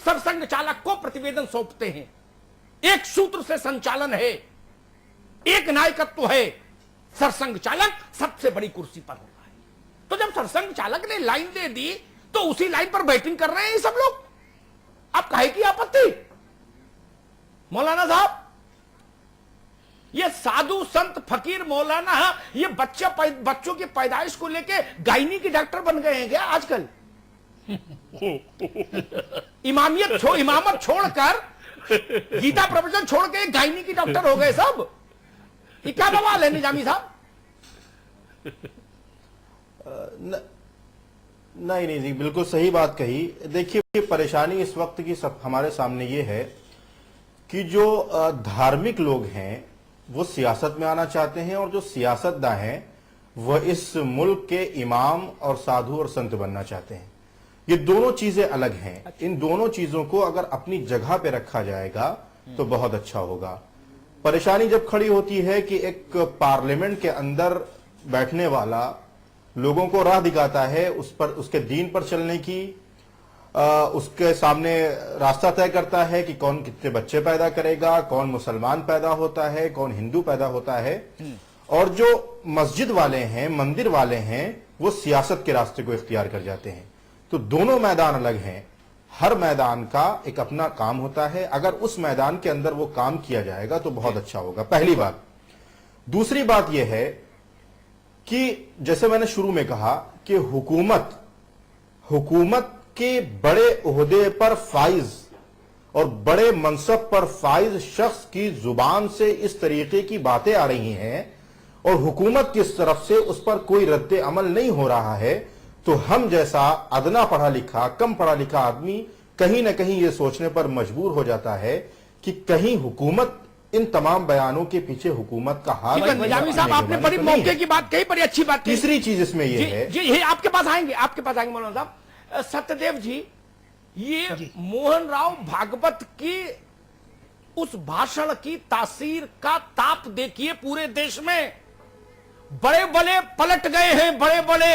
सरसंघ चालक को प्रतिवेदन सौंपते हैं। एक सूत्र से संचालन है, एक नायकत्व है, सरसंघ चालक सबसे बड़ी कुर्सी पर होता है। तो जब सरसंघ चालक ने लाइन दे दी तो उसी लाइन पर बैटिंग कर रहे हैं सब लोग। अब काहे की आपत्ति? मौलाना साहब, ये साधु संत फकीर मौलाना ये बच्चों की पैदाइश को लेके गायनी के डॉक्टर बन गए हैं क्या आजकल? इमामत छोड़कर, गीता प्रवचन छोड़ के गायनी की डॉक्टर हो गए सब। ये क्या बवाल है निजामी साहब? नहीं जी, बिल्कुल सही बात कही। देखिए, परेशानी इस वक्त की हमारे सामने ये है कि जो धार्मिक लोग हैं वो सियासत में आना चाहते हैं, और जो सियासतदां हैं वह इस मुल्क के इमाम और साधु और संत बनना चाहते हैं। ये दोनों चीजें अलग हैं। इन दोनों चीजों को अगर अपनी जगह पे रखा जाएगा तो बहुत अच्छा होगा। परेशानी जब खड़ी होती है कि एक पार्लियामेंट के अंदर बैठने वाला लोगों को राह दिखाता है, उसके दीन पर चलने की, उसके सामने रास्ता तय करता है कि कौन कितने बच्चे पैदा करेगा, कौन मुसलमान पैदा होता है, कौन हिंदू पैदा होता है। और जो मस्जिद वाले हैं, मंदिर वाले हैं, वो सियासत के रास्ते को इख्तियार कर जाते हैं। तो दोनों मैदान अलग हैं। हर मैदान का एक अपना काम होता है। अगर उस मैदान के अंदर वो काम किया जाएगा तो बहुत अच्छा होगा, पहली बात। दूसरी बात यह है कि जैसे मैंने शुरू में कहा कि हुकूमत के बड़े ओहदे पर फाइज और बड़े मनसब पर फाइज शख्स की जुबान से इस तरीके की बातें आ रही हैं और हुकूमत की तरफ से उस पर कोई रद्द अमल नहीं हो रहा है, तो हम जैसा अदना पढ़ा लिखा, कम पढ़ा लिखा आदमी कहीं ना कहीं यह सोचने पर मजबूर हो जाता है कि कहीं हुकूमत इन तमाम बयानों के पीछे हुकूमत का हाथ। निजामी साहब, आपने बड़ी मौके की बात कही, बड़ी अच्छी बात कही। तीसरी चीज इसमें यह है जी, ये आपके पास आएंगे मौलाना साहब। सत्यदेव जी, ये मोहन राव भागवत की उस भाषण की तासीर का ताप देखिए पूरे देश में। बड़े बड़े पलट गए हैं, बड़े बड़े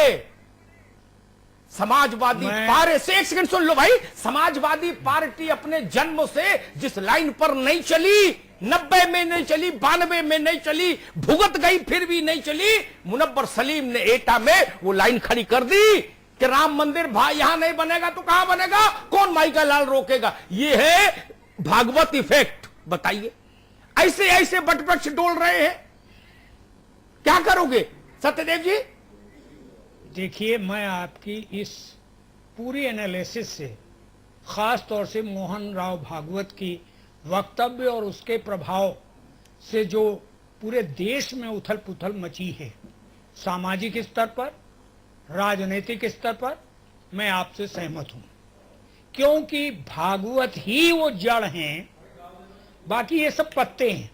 समाजवादी पार्टी से, एक सेकंड सुन लो भाई, समाजवादी पार्टी अपने जन्म से जिस लाइन पर नहीं चली, 90 में नहीं चली, 92 में नहीं चली, भुगत गई फिर भी नहीं चली, मुनव्वर सलीम ने एटा में वो लाइन खड़ी कर दी कि राम मंदिर भाई यहां नहीं बनेगा तो कहां बनेगा, कौन माई का लाल रोकेगा। ये है भागवत इफेक्ट। बताइए, ऐसे ऐसे वटवृक्ष डोल रहे हैं, क्या करोगे सत्यदेव जी? देखिए, मैं आपकी इस पूरी एनालिसिस से, खास तौर से मोहन राव भागवत की वक्तव्य और उसके प्रभाव से जो पूरे देश में उथल पुथल मची है, सामाजिक स्तर पर, राजनीतिक स्तर पर, मैं आपसे सहमत हूं, क्योंकि भागवत ही वो जड़ हैं, बाकी ये सब पत्ते हैं।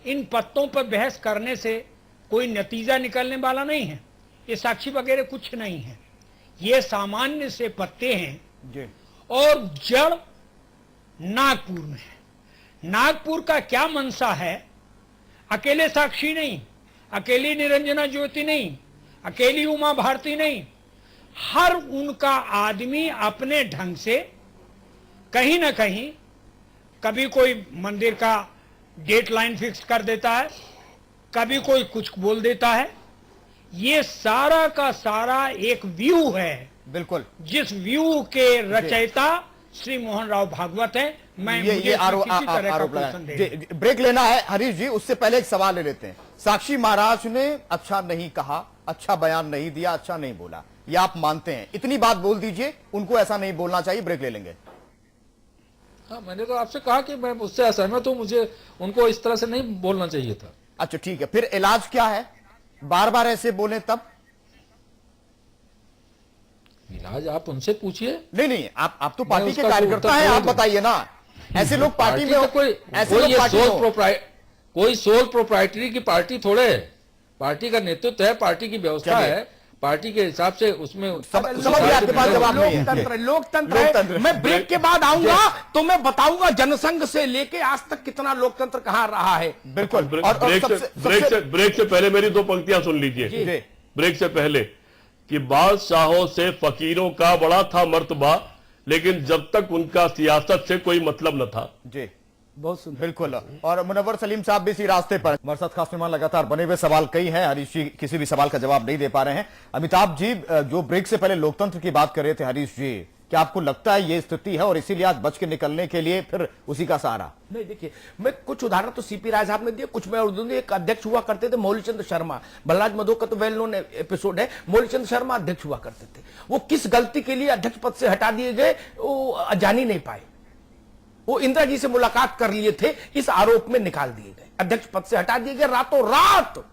इन पत्तों पर बहस करने से कोई नतीजा निकलने वाला नहीं है। ये साक्षी वगैरह कुछ नहीं है, ये सामान्य से पत्ते हैं और जड़ नागपुर में है। नागपुर का क्या मंशा है? अकेले साक्षी नहीं, अकेली निरंजना ज्योति नहीं, अकेली उमा भारती नहीं, हर उनका आदमी अपने ढंग से कहीं ना कहीं, कभी कोई मंदिर का डेट लाइन फिक्स कर देता है, कभी कोई कुछ बोल देता है। ये सारा का सारा एक व्यू है, बिल्कुल, जिस व्यू के रचयिता श्री मोहन राव भागवत हैं। मैं ये आरोप ब्रेक लेना है हरीश जी, उससे पहले एक सवाल ले लेते हैं। साक्षी महाराज ने अच्छा नहीं कहा, अच्छा बयान नहीं दिया, अच्छा नहीं बोला, ये आप मानते हैं? इतनी बात बोल दीजिए, उनको ऐसा नहीं बोलना चाहिए, ब्रेक ले लेंगे। हाँ, मैंने तो आपसे कहा कि मैं उससे असहमत हूं, मुझे उनको इस तरह से नहीं बोलना चाहिए था। अच्छा ठीक है, फिर इलाज क्या है? बार बार ऐसे बोले तब? इलाज आप उनसे पूछिए। नहीं, आप तो पार्टी के कार्यकर्ता हैं, आप बताइए ना। ऐसे लोग पार्टी में कोई सोल प्रोप्राइटरी की पार्टी थोड़े है, पार्टी का नेतृत्व है, पार्टी की व्यवस्था है, पार्टी के हिसाब से उसमें लोकतंत्र। मैं ब्रेक के बाद आऊंगा तो मैं बताऊंगा जनसंघ से लेके आज तक कितना लोकतंत्र कहां रहा है। बिल्कुल। ब्रेक से पहले मेरी दो पंक्तियां सुन लीजिए। ब्रेक से पहले कि बादशाहों से फकीरों का बड़ा था मर्तबा, लेकिन जब तक उनका सियासत से कोई मतलब न था। जी, बहुत सुंदर। बिल्कुल। और मुनव्वर सलीम साहब भी इसी रास्ते पर। हमारे साथ खास मेहमान लगातार बने हुए, सवाल कई हैं, हरीश जी किसी भी सवाल का जवाब नहीं दे पा रहे हैं। अमिताभ जी, जो ब्रेक से पहले लोकतंत्र की बात कर रहे थे हरीश जी, क्या आपको लगता है ये स्थिति है और इसीलिए आज बच के निकलने के लिए फिर उसी का सहारा? नहीं, देखिए, मैं कुछ उदाहरण तो सीपी राय साहब ने दिए, कुछ मैं और दूंगी। एक अध्यक्ष हुआ करते थे मौलीचंद शर्मा, बलराज मधो का तो वेल नोन एपिसोड है। मौलीचंद शर्मा अध्यक्ष हुआ करते थे, वो किस गलती के लिए अध्यक्ष पद से हटा दिए गए वो जान ही नहीं पाए। वो इंदिरा जी से मुलाकात कर लिए थे, इस आरोप में निकाल दिए गए, अध्यक्ष पद से हटा दिए गए रातों रात।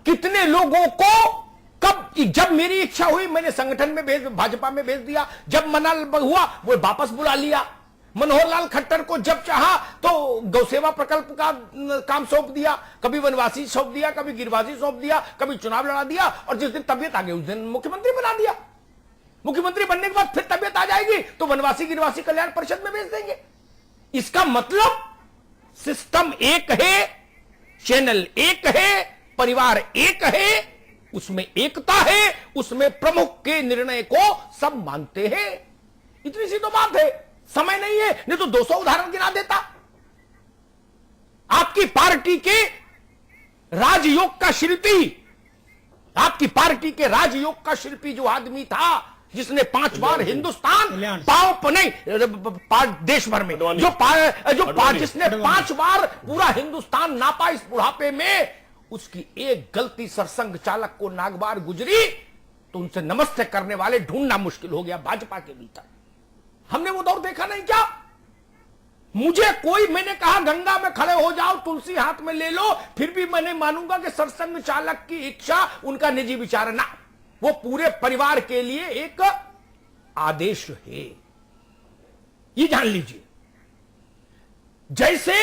कितने लोगों को कब, जब मेरी इच्छा हुई मैंने संगठन में भाजपा में भेज दिया, जब मना हुआ वो वापस बुला लिया। मनोहर लाल खट्टर को जब चाहा तो गौसेवा प्रकल्प का काम सौंप दिया, कभी वनवासी सौंप दिया, कभी गिरवासी सौंप दिया, कभी चुनाव लड़ा दिया, और जिस दिन तबियत आ गई उस दिन मुख्यमंत्री बना दिया। मुख्यमंत्री बनने के बाद फिर तबियत आ जाएगी तो वनवासी गिरवासी कल्याण परिषद में भेज देंगे। इसका मतलब सिस्टम एक है, चैनल एक है, परिवार एक है, उसमें एकता है, उसमें प्रमुख के निर्णय को सब मानते हैं। इतनी सी तो बात है, समय नहीं है, नहीं तो 200 उदाहरण गिना देता। आपकी पार्टी के राजयोग का शिल्पी, आपकी पार्टी के राजयोग का शिल्पी जो आदमी था, जिसने 5 बार हिंदुस्तान पाव नहीं देश भर में जिसने 5 बार पूरा हिंदुस्तान नापा इस बुढ़ापे में, उसकी एक गलती सरसंघ चालक को नागबार गुजरी तो उनसे नमस्ते करने वाले ढूंढना मुश्किल हो गया भाजपा के भीतर। हमने वो दौर देखा नहीं क्या? मुझे कोई, मैंने कहा गंगा में खड़े हो जाओ, तुलसी हाथ में ले लो, फिर भी मैं नहीं मानूंगा कि सरसंघ चालक की इच्छा उनका निजी विचार है। ना, वो पूरे परिवार के लिए एक आदेश है, ये जान लीजिए। जैसे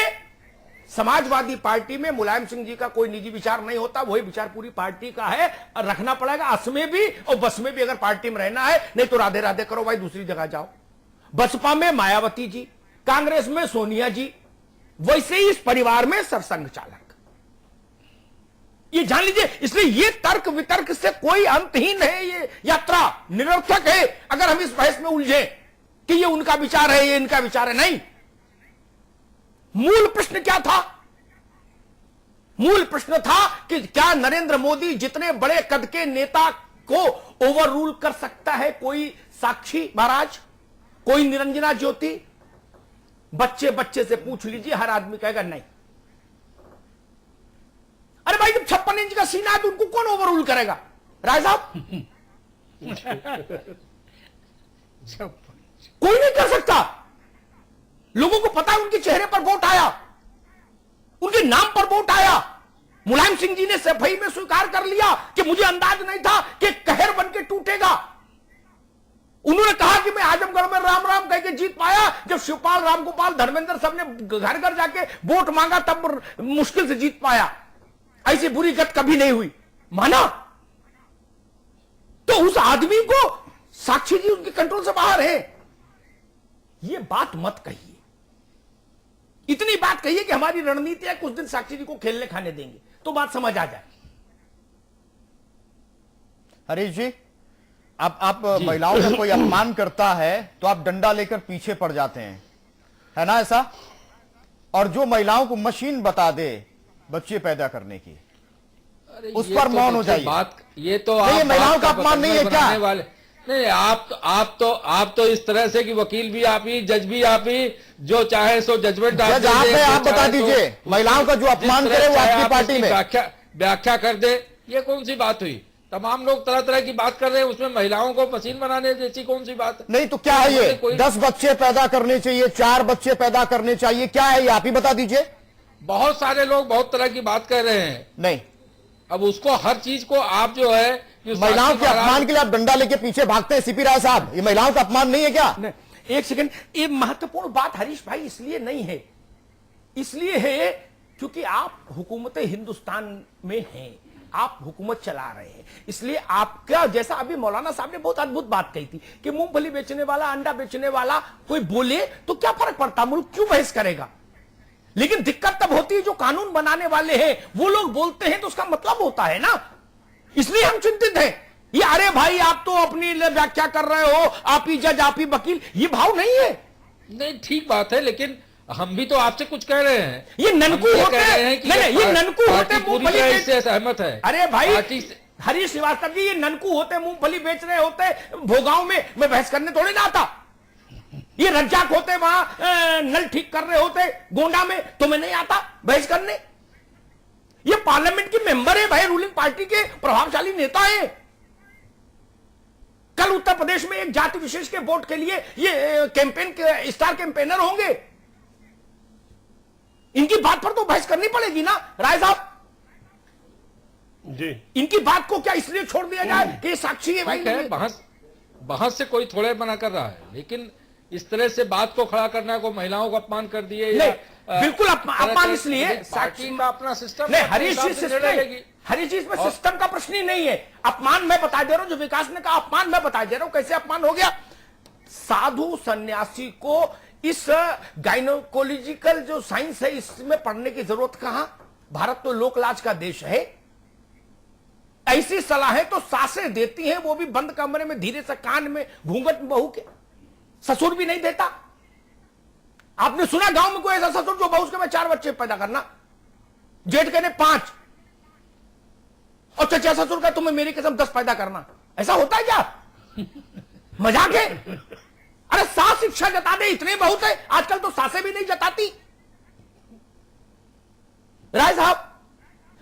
समाजवादी पार्टी में मुलायम सिंह जी का कोई निजी विचार नहीं होता, वही विचार पूरी पार्टी का है और रखना पड़ेगा, अस में भी और बस में भी। अगर पार्टी में रहना है, नहीं तो राधे राधे करो भाई, दूसरी जगह जाओ। बसपा में मायावती जी, कांग्रेस में सोनिया जी, वैसे ही इस परिवार में सरसंघ चालक। ये जान लीजिए। इसलिए ये तर्क वितर्क से कोई अंतहीन है, ये यात्रा निरर्थक है अगर हम इस बहस में उलझे कि ये उनका विचार है, ये इनका विचार है। नहीं, मूल प्रश्न क्या था? मूल प्रश्न था कि क्या नरेंद्र मोदी जितने बड़े कद के नेता को ओवर रूल कर सकता है कोई साक्षी महाराज, कोई निरंजना ज्योति? बच्चे बच्चे से पूछ लीजिए, हर आदमी कहेगा नहीं। अरे भाई, जब 56 इंच का सीना है तो उनको कौन ओवर रूल करेगा? राय साहब, कोई नहीं कर सकता। लोगों को पता है, उनके चेहरे पर वोट आया, उनके नाम पर वोट आया। मुलायम सिंह जी ने सफाई में स्वीकार कर लिया कि मुझे अंदाज नहीं था कि कहर बन के टूटेगा। उन्होंने कहा कि मैं आजमगढ़ में राम राम कह के जीत पाया। जब शिवपाल, रामगोपाल, धर्मेंद्र सब ने घर घर जाके वोट मांगा तब मुश्किल से जीत पाया। ऐसी बुरी गत कभी नहीं हुई, माना। तो उस आदमी को साक्षी जी उनके कंट्रोल से बाहर है। ये बात मत कहिए, इतनी बात कहिए कि हमारी रणनीति है कुछ दिन साक्षी जी को खेलने खाने देंगे तो बात समझ आ जाए। हरीश जी, अब आप महिलाओं का कोई अपमान करता है तो आप डंडा लेकर पीछे पड़ जाते हैं, है ना ऐसा? और जो महिलाओं को मशीन बता दे बच्चे पैदा करने की, उस पर मौन हो जाइए। बात ये तो ये महिलाओं का अपमान नहीं है क्या? वाले नहीं, आप तो इस तरह से कि वकील भी आप ही, जज भी आप ही, जो चाहे सो जजमेंट आप बता दीजिए। महिलाओं का जो अपमान करे वो आपकी पार्टी में व्याख्या कर दे, ये कौन सी बात हुई? तमाम लोग तरह तरह की बात कर रहे हैं, उसमें महिलाओं को मशीन बनाने जैसी कौन सी बात है? नहीं तो क्या है ये? 10 बच्चे पैदा करने चाहिए, 4 बच्चे पैदा करने चाहिए, क्या है ये? आप ही बता दीजिए। बहुत सारे लोग बहुत तरह की बात कर रहे हैं। नहीं, अब उसको हर चीज को आप जो है महिलाओं के अपमान के लिए आप डंडा लेके पीछे भागते हैं। सीपी राय साहब, ये महिलाओं का अपमान नहीं है क्या? एक सेकंड, ये महत्वपूर्ण बात हरीश भाई इसलिए नहीं है, इसलिए है क्योंकि आप हुकूमत हिंदुस्तान में हैं, आप हुकूमत चला रहे हैं। इसलिए आपका, जैसा अभी मौलाना साहब ने बहुत अद्भुत बात कही थी कि मूंगफली बेचने वाला, अंडा बेचने वाला कोई बोले तो क्या फर्क पड़ता, मुल्क क्यों बहस करेगा? लेकिन दिक्कत तब होती है जो कानून बनाने वाले हैं वो लोग बोलते हैं तो उसका मतलब होता है ना। इसलिए हम चिंतित हैं। ये अरे भाई आप तो अपनी व्याख्या कर रहे हो, आप ही जज, आप ही वकील, ये भाव नहीं है। नहीं, ठीक बात है, लेकिन हम भी तो आपसे कुछ कह रहे हैं। ये ननकू होते हैं, ये ननकू होते मूंगफली इससे सहमत है। अरे भाई हरीश श्रीवास्तव जी, ये ननकू होते, मूंगफली बेच रहे होते भोगांव में, मैं बहस करने थोड़ी ना आता। ये रज्जाक होते वहां नल ठीक कर रहे होते गोंडा में, तो मैं नहीं आता बहस करने। ये पार्लियामेंट के मेंबर है भाई, रूलिंग पार्टी के प्रभावशाली नेता है। कल उत्तर प्रदेश में एक जाति विशेष के वोट के लिए ये कैंपेन के स्टार कैंपेनर होंगे। इनकी बात पर तो बहस करनी पड़ेगी ना राय साहब जी। इनकी बात को क्या इसलिए छोड़ दिया जाए कि साक्षी है भाई? बहस से कोई थोड़े मना कर रहा है, लेकिन इस तरह से बात को खड़ा करना को महिलाओं को अपमान कर दिए, बिल्कुल अपमान। इसलिए पार्टी का अपना सिस्टम नहीं, हरीश जी इसमें सिस्टम का प्रश्न ही नहीं है। अपमान मैं बता दे रहा हूं, जो विकास ने कहा अपमान मैं बता दे रहा हूं कैसे अपमान हो गया। साधु सन्यासी को इस गाइनोकोलॉजिकल जो साइंस है इसमें पढ़ने की जरूरत कहां? भारत तो लोकलाज का देश है। ऐसी सलाहें तो सासें देती हैं, वो भी बंद कमरे में धीरे से कान में घूंघट में बहू के, ससुर भी नहीं देता। आपने सुना गांव में कोई ऐसा ससुर जो बहू के में 4 बच्चे पैदा करना, जेठ के ने 5 और चचा ससुर का तुम्हें मेरी कसम 10 पैदा करना? ऐसा होता है क्या? मजाक है? अरे सास शिक्षा जता दे इतने बहुत है, आजकल तो सासें भी नहीं जताती। राय साहब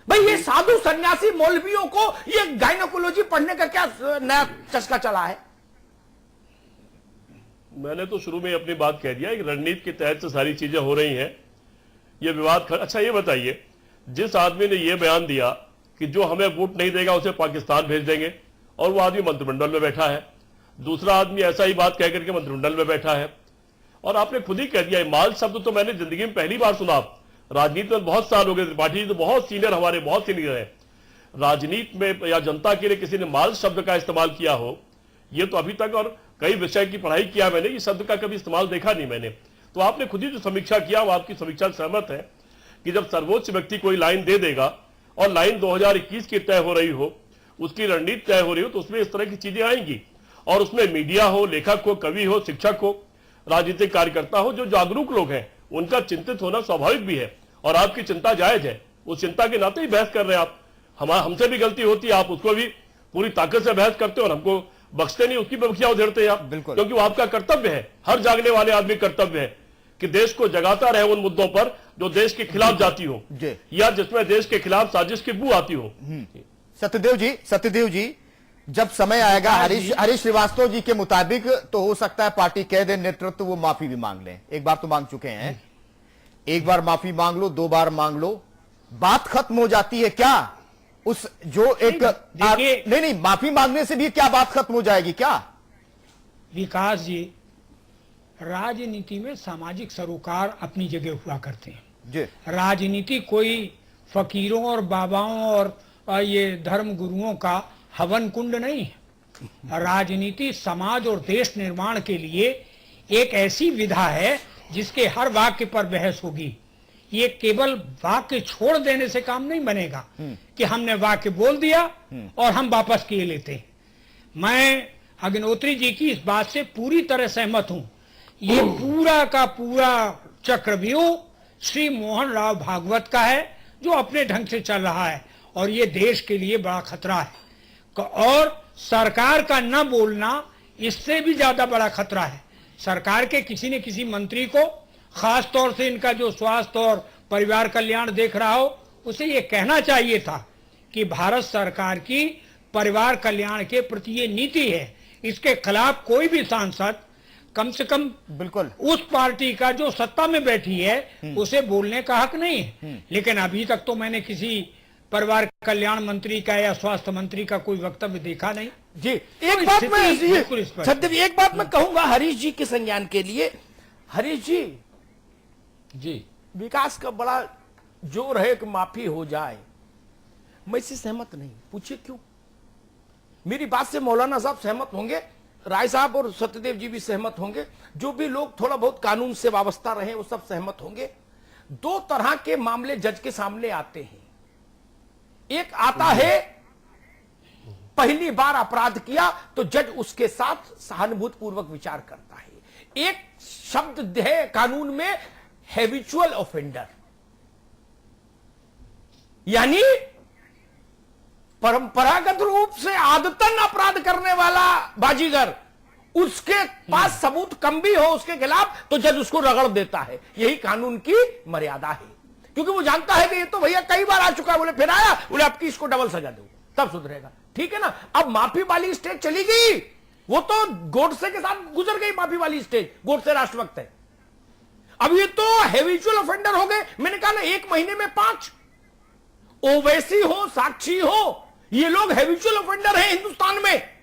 भाई, ये साधु सन्यासी मौलवियों को ये गायनोकोलॉजी पढ़ने का क्या नया चस्का चला है? मैंने तो शुरू में अपनी बात कह दिया, एक रणनीति के तहत से सारी चीजें हो रही हैं। ये विवाद अच्छा ये बताइए, जिस आदमी ने ये बयान दिया कि जो हमें वोट नहीं देगा उसे पाकिस्तान भेज देंगे, और वो आदमी मंत्रिमंडल में बैठा है, दूसरा आदमी ऐसा ही बात कह करके मंत्रिमंडल में बैठा है, और आपने खुद ही कह दिया माल शब्द तो मैंने जिंदगी में पहली बार सुना। राजनीति में बहुत साल हो गए, त्रिपाठी तो बहुत सीनियर, हमारे बहुत सीनियर है। राजनीति में या जनता के लिए किसी ने माल शब्द का इस्तेमाल किया हो, ये तो अभी तक, और कई विषय की पढ़ाई किया मैंने, इस शब्द का कभी इस्तेमाल देखा नहीं मैंने। तो आपने खुद ही जो समीक्षा किया वो आपकी समीक्षा सहमत है कि जब सर्वोच्च व्यक्ति कोई लाइन दे देगा और लाइन 2021 की तय हो रही हो, उसकी रणनीति तय हो रही हो, तो उसमें इस तरह की चीजें आएंगी। और उसमें मीडिया हो, लेखक हो, कवि हो, शिक्षक हो, राजनीतिक कार्यकर्ता हो, जो जागरूक लोग हैं, उनका चिंतित होना स्वाभाविक भी है और आपकी चिंता जायज है। उस चिंता के नाते ही बहस कर रहे हैं आप। हमसे भी गलती होती है, आप उसको भी पूरी ताकत से बहस करते हो और हमको बख्शते नहीं, उसकी बखिया उधेड़ते हैं आप, क्योंकि वो आपका कर्तव्य है, हर जागने वाले आदमी कर्तव्य है कि देश को जगाता रहे उन मुद्दों पर जो देश के खिलाफ जाती हो या जिसमें देश के खिलाफ साजिश की बू आती हो। सत्यदेव जी, जब समय आएगा हरीश श्रीवास्तव जी के मुताबिक तो हो सकता है पार्टी कह दे नेतृत्व वो माफी भी मांग लें। एक बार तो मांग चुके हैं, एक बार माफी मांग लो, 2 बार मांग लो, बात खत्म हो जाती है क्या? उस जो एक नहीं, माफी मांगने से भी क्या बात खत्म हो जाएगी क्या? विकास जी, राजनीति में सामाजिक सरोकार अपनी जगह हुआ करते हैं जी। राजनीति कोई फकीरों और बाबाओं और ये धर्म गुरुओं का हवन कुंड नहीं है। राजनीति समाज और देश निर्माण के लिए एक ऐसी विधा है जिसके हर वाक्य पर बहस होगी। ये केवल वाक्य छोड़ देने से काम नहीं बनेगा कि हमने वाक्य बोल दिया और हम वापस किए लेते हैं। मैं अग्निहोत्री जी की इस बात से पूरी तरह सहमत हूं। ये पूरा का पूरा चक्रव्यूह श्री मोहन राव भागवत का है, जो अपने ढंग से चल रहा है और ये देश के लिए बड़ा खतरा है। और सरकार का न बोलना इससे भी ज्यादा बड़ा खतरा है। सरकार के किसी न किसी मंत्री को, खास तौर से इनका जो स्वास्थ्य और परिवार कल्याण देख रहा हो, उसे ये कहना चाहिए था कि भारत सरकार की परिवार कल्याण के प्रति ये नीति है, इसके खिलाफ कोई भी सांसद कम से कम बिल्कुल उस पार्टी का जो सत्ता में बैठी है उसे बोलने का हक नहीं है। लेकिन अभी तक तो मैंने किसी परिवार कल्याण मंत्री का या स्वास्थ्य मंत्री का कोई वक्तव्य देखा नहीं जी। एक बात मैं सत्यदेव, एक बात मैं कहूंगा हरीश जी के संज्ञान के लिए। हरीश जी, विकास का बड़ा जोर है कि माफी हो जाए, मैं इससे सहमत नहीं। पूछिए क्यों? मेरी बात से मौलाना साहब सहमत होंगे, राय साहब और सत्यदेव जी भी सहमत होंगे, जो भी लोग थोड़ा बहुत कानून से वाबस्ता रहे वो सब सहमत होंगे। 2 तरह के मामले जज के सामने आते हैं। एक आता है पहली बार अपराध किया तो जज उसके साथ सहानुभूति पूर्वक विचार करता है। एक शब्द है कानून में हैबिचुअल ऑफेंडर, यानी परंपरागत रूप से आदतन अपराध करने वाला बाजीगर, उसके पास सबूत कम भी हो उसके खिलाफ तो जज उसको रगड़ देता है। यही कानून की मर्यादा है, क्योंकि वो जानता है कि ये तो भैया कई बार आ चुका है, बोले फिर आया, बोले आपकी इसको डबल सजा दो तब सुधरेगा। ठीक है ना? अब माफी वाली स्टेज चली गई, वो तो गोडसे के साथ गुजर गई माफी वाली स्टेज, गोडसे राष्ट्रभक्त है। अब ये तो हैबिचुअल ऑफेंडर हो गए। मैंने कहा ना 1 महीने में 5 ओवैसी हो, साक्षी हो, ये लोग हैबिचुअल ऑफेंडर हैं हिंदुस्तान में।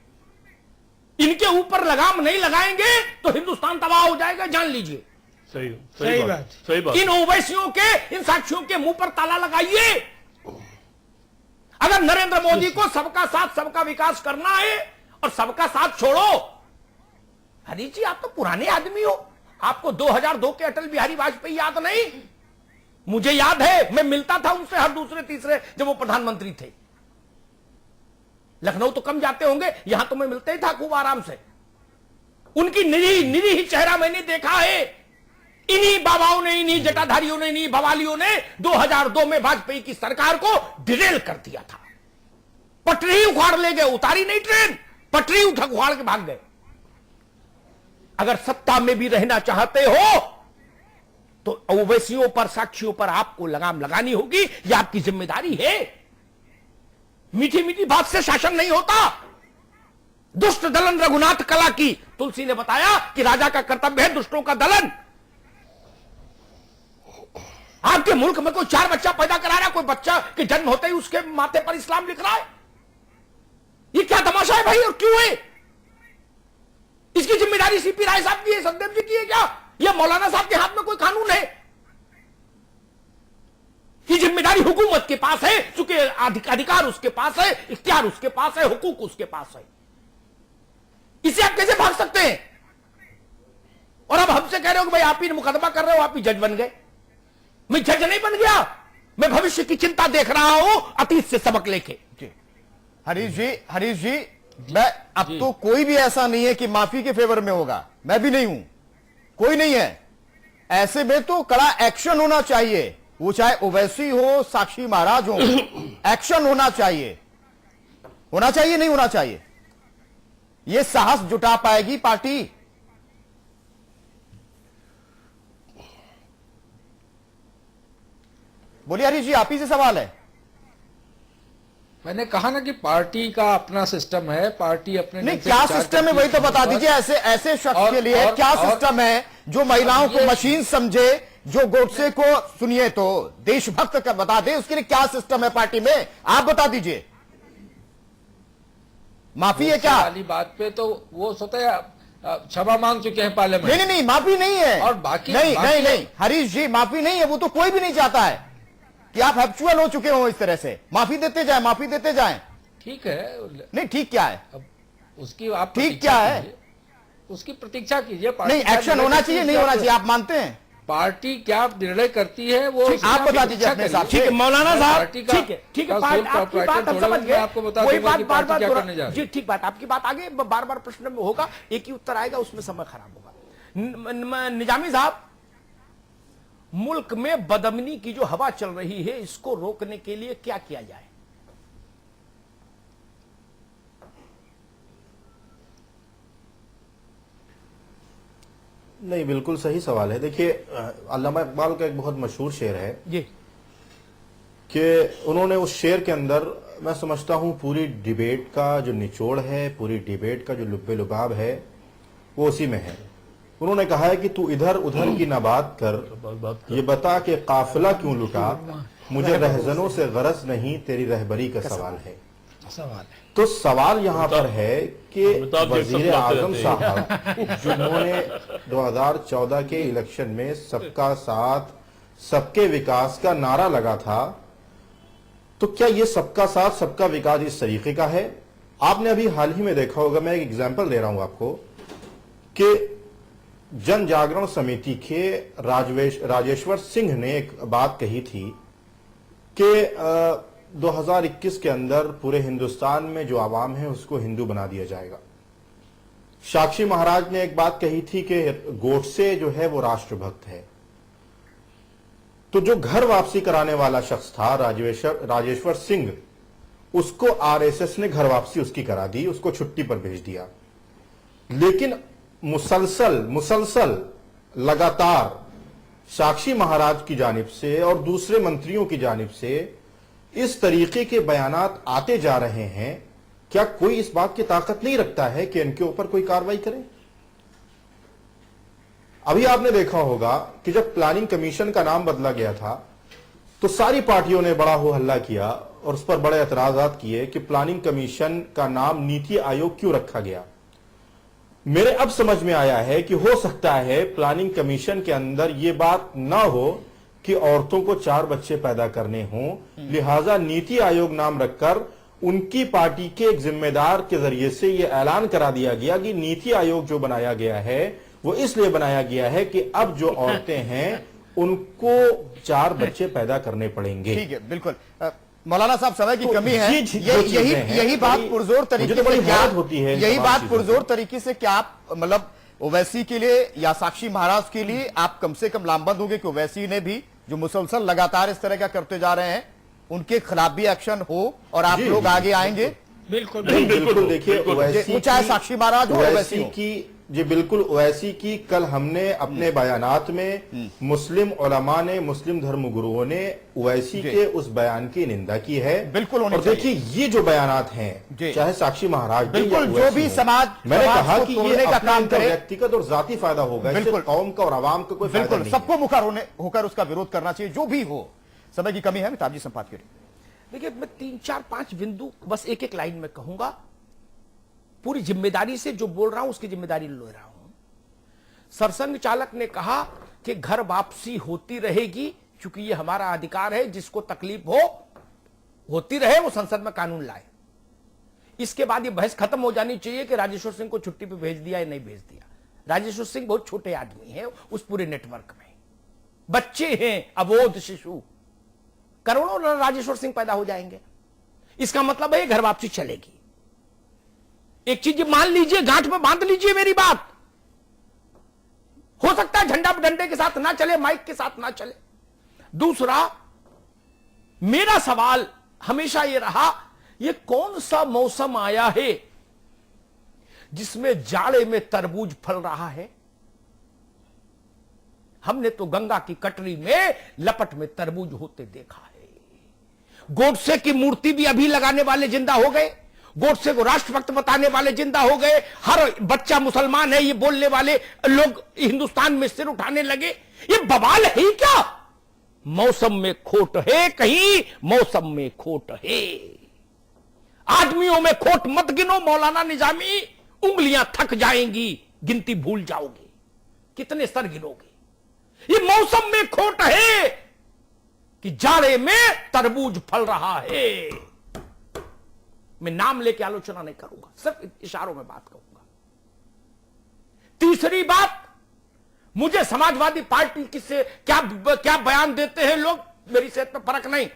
इनके ऊपर लगाम नहीं लगाएंगे तो हिंदुस्तान तबाह हो जाएगा, जान लीजिए। सही बात। इन ओवैसियों के, इन साक्षियों के मुंह पर ताला लगाइए। अगर नरेंद्र मोदी को सबका साथ सबका विकास करना है और सबका साथ छोड़ो, हरीश जी आप तो पुराने आदमी हो, आपको 2002 के अटल बिहारी वाजपेयी याद नहीं? मुझे याद है, मैं मिलता था उनसे हर दूसरे तीसरे जब वो प्रधानमंत्री थे। लखनऊ तो कम जाते होंगे, यहां तो मैं मिलता ही था खूब आराम से। उनकी निरी चेहरा मैंने देखा है। इन्हीं बाबाओं ने, इन्हीं जटाधारियों ने, इन्हीं बवालियों ने 2002 में वाजपेयी की सरकार को डिरेल कर दिया था। पटरी उखाड़ ले गए, उतारी नहीं ट्रेन, पटरी उखाड़ के भाग गए। अगर सत्ता में भी रहना चाहते हो तो ओवैसियों पर, साक्षियों पर आपको लगाम लगानी होगी, यह आपकी जिम्मेदारी है। मीठी मीठी बात से शासन नहीं होता। दुष्ट दलन रघुनाथ कला की, तुलसी ने बताया कि राजा का कर्तव्य है दुष्टों का दलन। आपके मुल्क में कोई 4 बच्चा पैदा करा रहा है, कोई बच्चा के जन्म होते ही उसके माथे पर इस्लाम लिख रहा है। ये क्या तमाशा है भाई, और क्यों है? इसकी जिम्मेदारी सीपी राय साहब की है, सत्यदेव जी की है क्या? यह मौलाना साहब के हाथ में कोई कानून है? ये जिम्मेदारी हुकूमत के पास है, चूंकि अधिकार उसके पास है, इख्तियार उसके पास है, हुकूक उसके पास है। इसे आप कैसे भाग सकते हैं? और अब हमसे कह रहे हो कि भाई आप ही मुकदमा कर रहे हो, आप ही जज बन गए। मैं जज नहीं बन गया, मैं भविष्य की चिंता देख रहा हूं अतीत से सबक लेके। हरीश जी मैं अब तो कोई भी ऐसा नहीं है कि माफी के फेवर में होगा, मैं भी नहीं हूं, कोई नहीं है। ऐसे में तो कड़ा एक्शन होना चाहिए, वो चाहे ओवैसी हो, साक्षी महाराज हो, एक्शन होना चाहिए नहीं होना चाहिए। ये साहस जुटा पाएगी पार्टी? बोलिए हरीश जी, आप ही से सवाल है। मैंने कहा ना कि पार्टी का अपना सिस्टम है, पार्टी अपने नहीं, क्या सिस्टम है वही तो बता दीजिए। ऐसे शख्स के लिए क्या सिस्टम है जो महिलाओं को मशीन समझे, जो गोडसे को सुनिए तो देशभक्त का बता दे, उसके लिए क्या सिस्टम है पार्टी में, आप बता दीजिए। माफी है क्या? वाली बात पे तो वो स्वतः क्षमा मांग चुके हैं पार्लियामेंट। नहीं, माफी नहीं है। और बाकी नहीं हरीश जी, माफी नहीं है। वो तो कोई भी नहीं चाहता है कि आप हैप्चुअल हो चुके हो इस तरह से। माफी देते जाएं। ठीक है। नहीं, ठीक क्या है? अब उसकी आप ठीक क्या है? उसकी प्रतीक्षा कीजिए। नहीं, एक्शन होना चाहिए, नहीं होना चाहिए, आप मानते हैं? पार्टी क्या निर्णय करती है वो आप बता दीजिए अपने साथ। ठीक है मौलाना साहब, ठीक है, आपकी बात हम समझ गए। आपको बता वही बात बार बार जी, ठीक बात, आपकी बात आगे बार बार प्रश्न में होगा, एक ही उत्तर आएगा, उसमें समय खराब होगा। निजामी साहब, मुल्क में बदअमनी की जो हवा चल रही है, इसको रोकने के लिए क्या किया जाए? नहीं, बिल्कुल सही सवाल है। देखिए, अल्लामा इकबाल का एक बहुत मशहूर शेर है जी, कि उन्होंने उस शेर के अंदर, मैं समझता हूं पूरी डिबेट का जो निचोड़ है, पूरी डिबेट का जो लुब्बे लुबाब है, वो उसी में है। उन्होंने कहा है कि तू इधर उधर की ना बात कर, ये बता कि काफिला क्यों लुटा, मुझे रहजनों से गरज नहीं, तेरी रहबरी का सवाल है। तो सवाल यहाँ पर है कि वजीर आजम साहब जिन्होंने 2014 के इलेक्शन में सबका साथ सबके विकास का नारा लगा था, तो क्या ये सबका साथ सबका विकास इस तरीके का है? आपने अभी हाल ही में देखा होगा, मैं एक एग्जांपल दे रहा हूं आपको, कि जन जागरण समिति के राजेश्वर सिंह ने एक बात कही थी कि 2021 के अंदर पूरे हिंदुस्तान में जो आवाम है उसको हिंदू बना दिया जाएगा। साक्षी महाराज ने एक बात कही थी कि गोडसे जो है वो राष्ट्रभक्त है। तो जो घर वापसी कराने वाला शख्स था राजेश्वर सिंह, उसको आरएसएस ने घर वापसी उसकी करा दी, उसको छुट्टी पर भेज दिया। लेकिन मुसलसल लगातार साक्षी महाराज की जानिब से और दूसरे मंत्रियों की जानिब से इस तरीके के बयानात आते जा रहे हैं। क्या कोई इस बात की ताकत नहीं रखता है कि इनके ऊपर कोई कार्रवाई करे? अभी आपने देखा होगा कि जब प्लानिंग कमीशन का नाम बदला गया था तो सारी पार्टियों ने बड़ा हो हल्ला किया और उस पर बड़े एतराजात किए कि प्लानिंग कमीशन का नाम नीति आयोग क्यों रखा गया। मेरे अब समझ में आया है कि हो सकता है प्लानिंग कमीशन के अंदर यह बात ना हो कि औरतों को 4 बच्चे पैदा करने हों, लिहाजा नीति आयोग नाम रखकर उनकी पार्टी के एक जिम्मेदार के जरिए से यह ऐलान करा दिया गया कि नीति आयोग जो बनाया गया है वो इसलिए बनाया गया है कि अब जो औरतें हैं उनको 4 बच्चे पैदा करने पड़ेंगे। ठीक है, बिल्कुल। मौलाना साहब, समय की कमी है। यही बात पुरजोर तरीके से क्या होती है, यही बात पुरजोर तरीके से क्या आप मतलब ओवैसी के लिए या साक्षी महाराज के लिए आप कम से कम लामबंद होंगे कि ओवैसी ने भी जो मुसलसल लगातार इस तरह का करते जा रहे हैं उनके खिलाफ भी एक्शन हो और आप लोग आगे आएंगे? बिल्कुल बिल्कुल। देखिए, चाहे साक्षी महाराज हो, ओवैसी की, जी बिल्कुल, ओवैसी की कल हमने अपने बयानात में मुस्लिम उलमा ने, मुस्लिम धर्म गुरुओं ने ओवैसी के उस बयान की निंदा की है। बिल्कुल। और देखिए, ये जो बयानात हैं, चाहे साक्षी महाराज, बिल्कुल, जो भी समाज, मैंने कहा कि ये का काम करे, व्यक्तिगत और जाती फायदा होगा, बिल्कुल कौम का और आवाम का कोई फायदा नहीं। सबको मुखर होकर उसका विरोध करना चाहिए, जो भी हो। समय की कमी है, मिताब जी संपादकीय। देखिए, मैं 3, 4, 5 बिंदु बस एक एक लाइन में कहूंगा। पूरी जिम्मेदारी से जो बोल रहा हूं उसकी जिम्मेदारी ले रहा हूं। सरसंघ चालक ने कहा कि घर वापसी होती रहेगी, क्योंकि ये हमारा अधिकार है, जिसको तकलीफ होती रहे वो संसद में कानून लाए। इसके बाद ये बहस खत्म हो जानी चाहिए कि राजेश्वर सिंह को छुट्टी पे भेज दिया या नहीं भेज दिया। राजेश्वर सिंह बहुत छोटे आदमी हैं उस पूरे नेटवर्क में, बच्चे हैं, अबोध शिशु। करोड़ों राजेश्वर सिंह पैदा हो जाएंगे। इसका मतलब है घर वापसी चलेगी। एक चीज मान लीजिए, गांठ में बांध लीजिए मेरी बात, हो सकता है झंडा डंडे के साथ ना चले, माइक के साथ ना चले। दूसरा, मेरा सवाल हमेशा यह रहा, यह कौन सा मौसम आया है जिसमें जाड़े में तरबूज फल रहा है? हमने तो गंगा की कटरी में लपट में तरबूज होते देखा है। गोडसे की मूर्ति भी अभी लगाने वाले जिंदा हो गए, गोडसे को राष्ट्रभक्त बताने वाले जिंदा हो गए, हर बच्चा मुसलमान है ये बोलने वाले लोग हिंदुस्तान में सिर उठाने लगे। ये बवाल है ही क्या? मौसम में खोट है, कहीं मौसम में खोट है। आदमियों में खोट मत गिनो मौलाना निजामी, उंगलियां थक जाएंगी, गिनती भूल जाओगे। कितने सर गिनोगे? ये मौसम में खोट है कि जाड़े में तरबूज फल रहा है। मैं नाम लेके आलोचना नहीं करूंगा, सिर्फ इशारों में बात करूंगा। तीसरी बात, मुझे समाजवादी पार्टी किससे क्या बयान देते हैं लोग, मेरी सेहत में फर्क नहीं।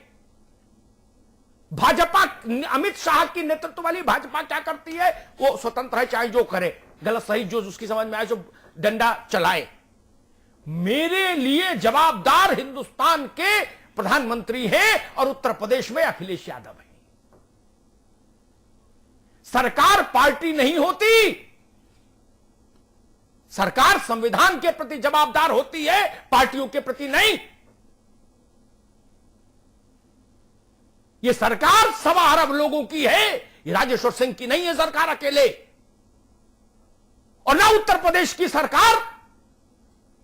भाजपा, अमित शाह की नेतृत्व वाली भाजपा क्या करती है, वो स्वतंत्र है, चाहे जो करे, गलत सही जो उसकी समझ में आए जो डंडा चलाए। मेरे लिए जवाबदार हिंदुस्तान के प्रधानमंत्री हैं और उत्तर प्रदेश में अखिलेश यादव है। सरकार पार्टी नहीं होती, सरकार संविधान के प्रति जवाबदार होती है, पार्टियों के प्रति नहीं। यह सरकार 1.25 अरब लोगों की है, ये राजेश्वर सिंह की नहीं है सरकार अकेले। और ना उत्तर प्रदेश की सरकार 1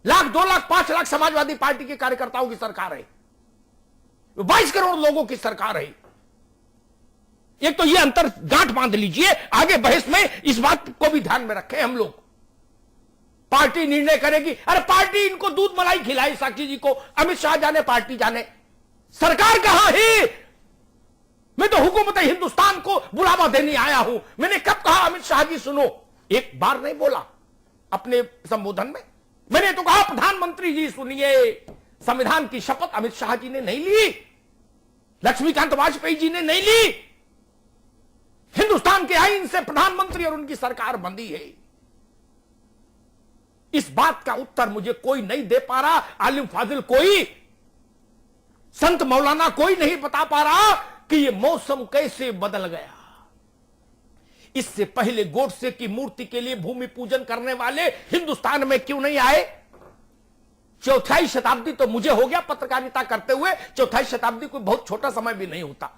लाख, 2 लाख, 5 लाख समाजवादी पार्टी के कार्यकर्ताओं की सरकार है, 22 करोड़ लोगों की सरकार है। एक तो ये अंतर गांठ बांध लीजिए, आगे बहस में इस बात को भी ध्यान में रखें हम लोग। पार्टी निर्णय करेगी, अरे पार्टी इनको दूध मलाई खिलाई साक्षी जी को, अमित शाह जाने पार्टी जाने, सरकार कहां है? मैं तो हुकूमत हिंदुस्तान को बुलावा देने आया हूं। मैंने कब कहा अमित शाह जी सुनो? एक बार नहीं बोला अपने संबोधन में। मैंने तो कहा प्रधानमंत्री जी सुनिए, संविधान की शपथ अमित शाह जी ने नहीं ली, लक्ष्मीकांत वाजपेयी जी ने नहीं ली। हिंदुस्तान के आईन से प्रधानमंत्री और उनकी सरकार बंधी है। इस बात का उत्तर मुझे कोई नहीं दे पा रहा, आलिम फाजिल कोई, संत मौलाना कोई नहीं बता पा रहा कि यह मौसम कैसे बदल गया। इससे पहले गोडसे की मूर्ति के लिए भूमि पूजन करने वाले हिंदुस्तान में क्यों नहीं आए? 4थी शताब्दी तो मुझे हो गया पत्रकारिता करते हुए, 4थी शताब्दी कोई बहुत छोटा समय भी नहीं होता।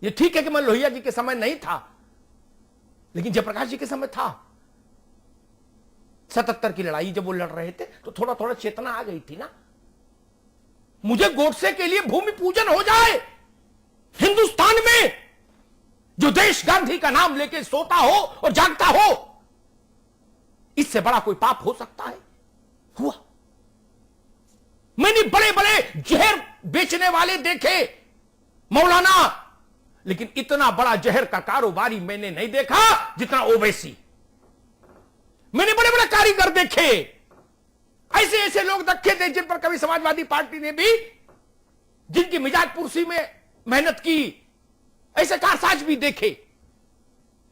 ये ठीक है कि मैं लोहिया जी के समय नहीं था, लेकिन जयप्रकाश जी के समय था। 77 की लड़ाई जब वो लड़ रहे थे तो थोड़ा थोड़ा चेतना आ गई थी ना। मुझे गोडसे के लिए भूमि पूजन हो जाए हिंदुस्तान में, जो देश गांधी का नाम लेके सोता हो और जागता हो, इससे बड़ा कोई पाप हो सकता है? हुआ। मैंने बड़े बड़े जहर बेचने वाले देखे मौलाना, लेकिन इतना बड़ा जहर का कारोबारी मैंने नहीं देखा जितना ओवैसी। मैंने बड़े बड़े कारीगर देखे, ऐसे ऐसे लोग देखे थे जिन पर कभी समाजवादी पार्टी ने भी, जिनकी मिजाज पुरसी में मेहनत की, ऐसे कारसाज भी देखे,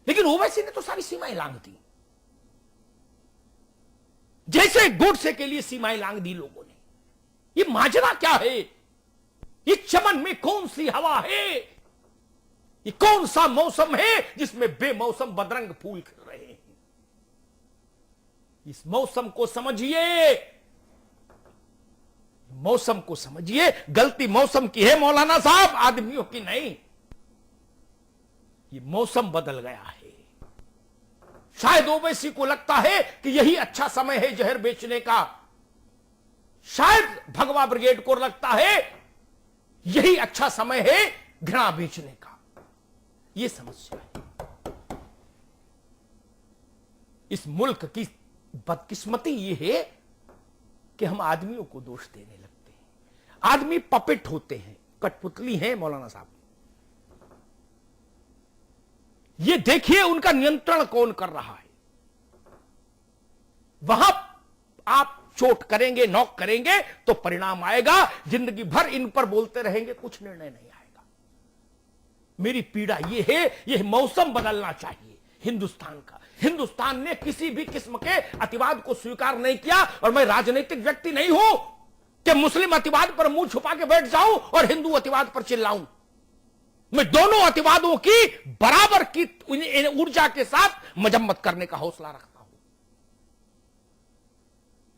लेकिन ओवैसी ने तो सारी सीमाएं लांघ दी। जैसे गोडसे के लिए सीमाएं लांघ दी लोगों ने। ये माजरा क्या है? ये चमन में कौन सी हवा है? ये कौन सा मौसम है जिसमें बेमौसम बदरंग फूल खिल रहे हैं? इस मौसम को समझिए, मौसम को समझिए। गलती मौसम की है मौलाना साहब, आदमियों की नहीं। ये मौसम बदल गया है। शायद ओवैसी को लगता है कि यही अच्छा समय है जहर बेचने का, शायद भगवा ब्रिगेड को लगता है यही अच्छा समय है घृणा बेचने का। यह समस्या है। इस मुल्क की बदकिस्मती यह है कि हम आदमियों को दोष देने लगते हैं। आदमी पपेट होते हैं, कठपुतली हैं मौलाना साहब। ये देखिए उनका नियंत्रण कौन कर रहा है। वहां आप चोट करेंगे, नॉक करेंगे तो परिणाम आएगा। जिंदगी भर इन पर बोलते रहेंगे, कुछ निर्णय नहीं आएगा। मेरी पीड़ा यह है, यह मौसम बदलना चाहिए हिंदुस्तान का। हिंदुस्तान ने किसी भी किस्म के अतिवाद को स्वीकार नहीं किया, और मैं राजनीतिक व्यक्ति नहीं हूं कि मुस्लिम अतिवाद पर मुंह छुपा के बैठ जाऊं और हिंदू अतिवाद पर चिल्लाऊं। मैं दोनों अतिवादों की बराबर की ऊर्जा के साथ मजम्मत करने का हौसला रखता हूं।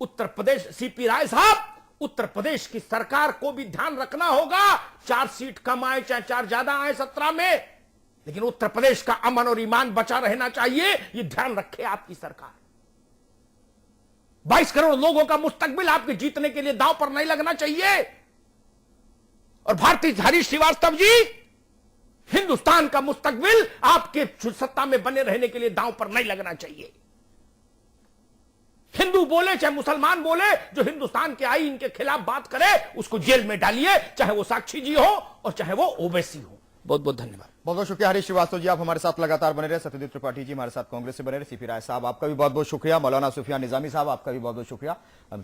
उत्तर प्रदेश, सीपी राय साहब, उत्तर प्रदेश की सरकार को भी ध्यान रखना होगा। 4 सीट कम आए चाहे 4 ज्यादा आए 17 में, लेकिन उत्तर प्रदेश का अमन और ईमान बचा रहना चाहिए, यह ध्यान रखे आपकी सरकार। 22 करोड़ लोगों का मुस्तकबिल आपके जीतने के लिए दांव पर नहीं लगना चाहिए। और भारतीय हरीश श्रीवास्तव जी, हिंदुस्तान का मुस्तकबिल आपके सत्ता में बने रहने के लिए दांव पर नहीं लगना चाहिए। हिंदू बोले चाहे मुसलमान बोले, जो हिंदुस्तान के आईन के खिलाफ बात करे उसको जेल में डालिए, चाहे वो साक्षी जी हो और चाहे वो ओवैसी हो। बहुत बहुत धन्यवाद। बहुत बहुत शुक्रिया हरीश श्रीवास्तव जी, आप हमारे साथ लगातार बने रहे। सत्यदेव त्रिपाठी जी हमारे साथ कांग्रेस से बने रहे। सीपी राय साहब आपका भी बहुत बहुत शुक्रिया। मौलाना सुफियान निजामी साहब आपका भी बहुत बहुत शुक्रिया। अमिताभ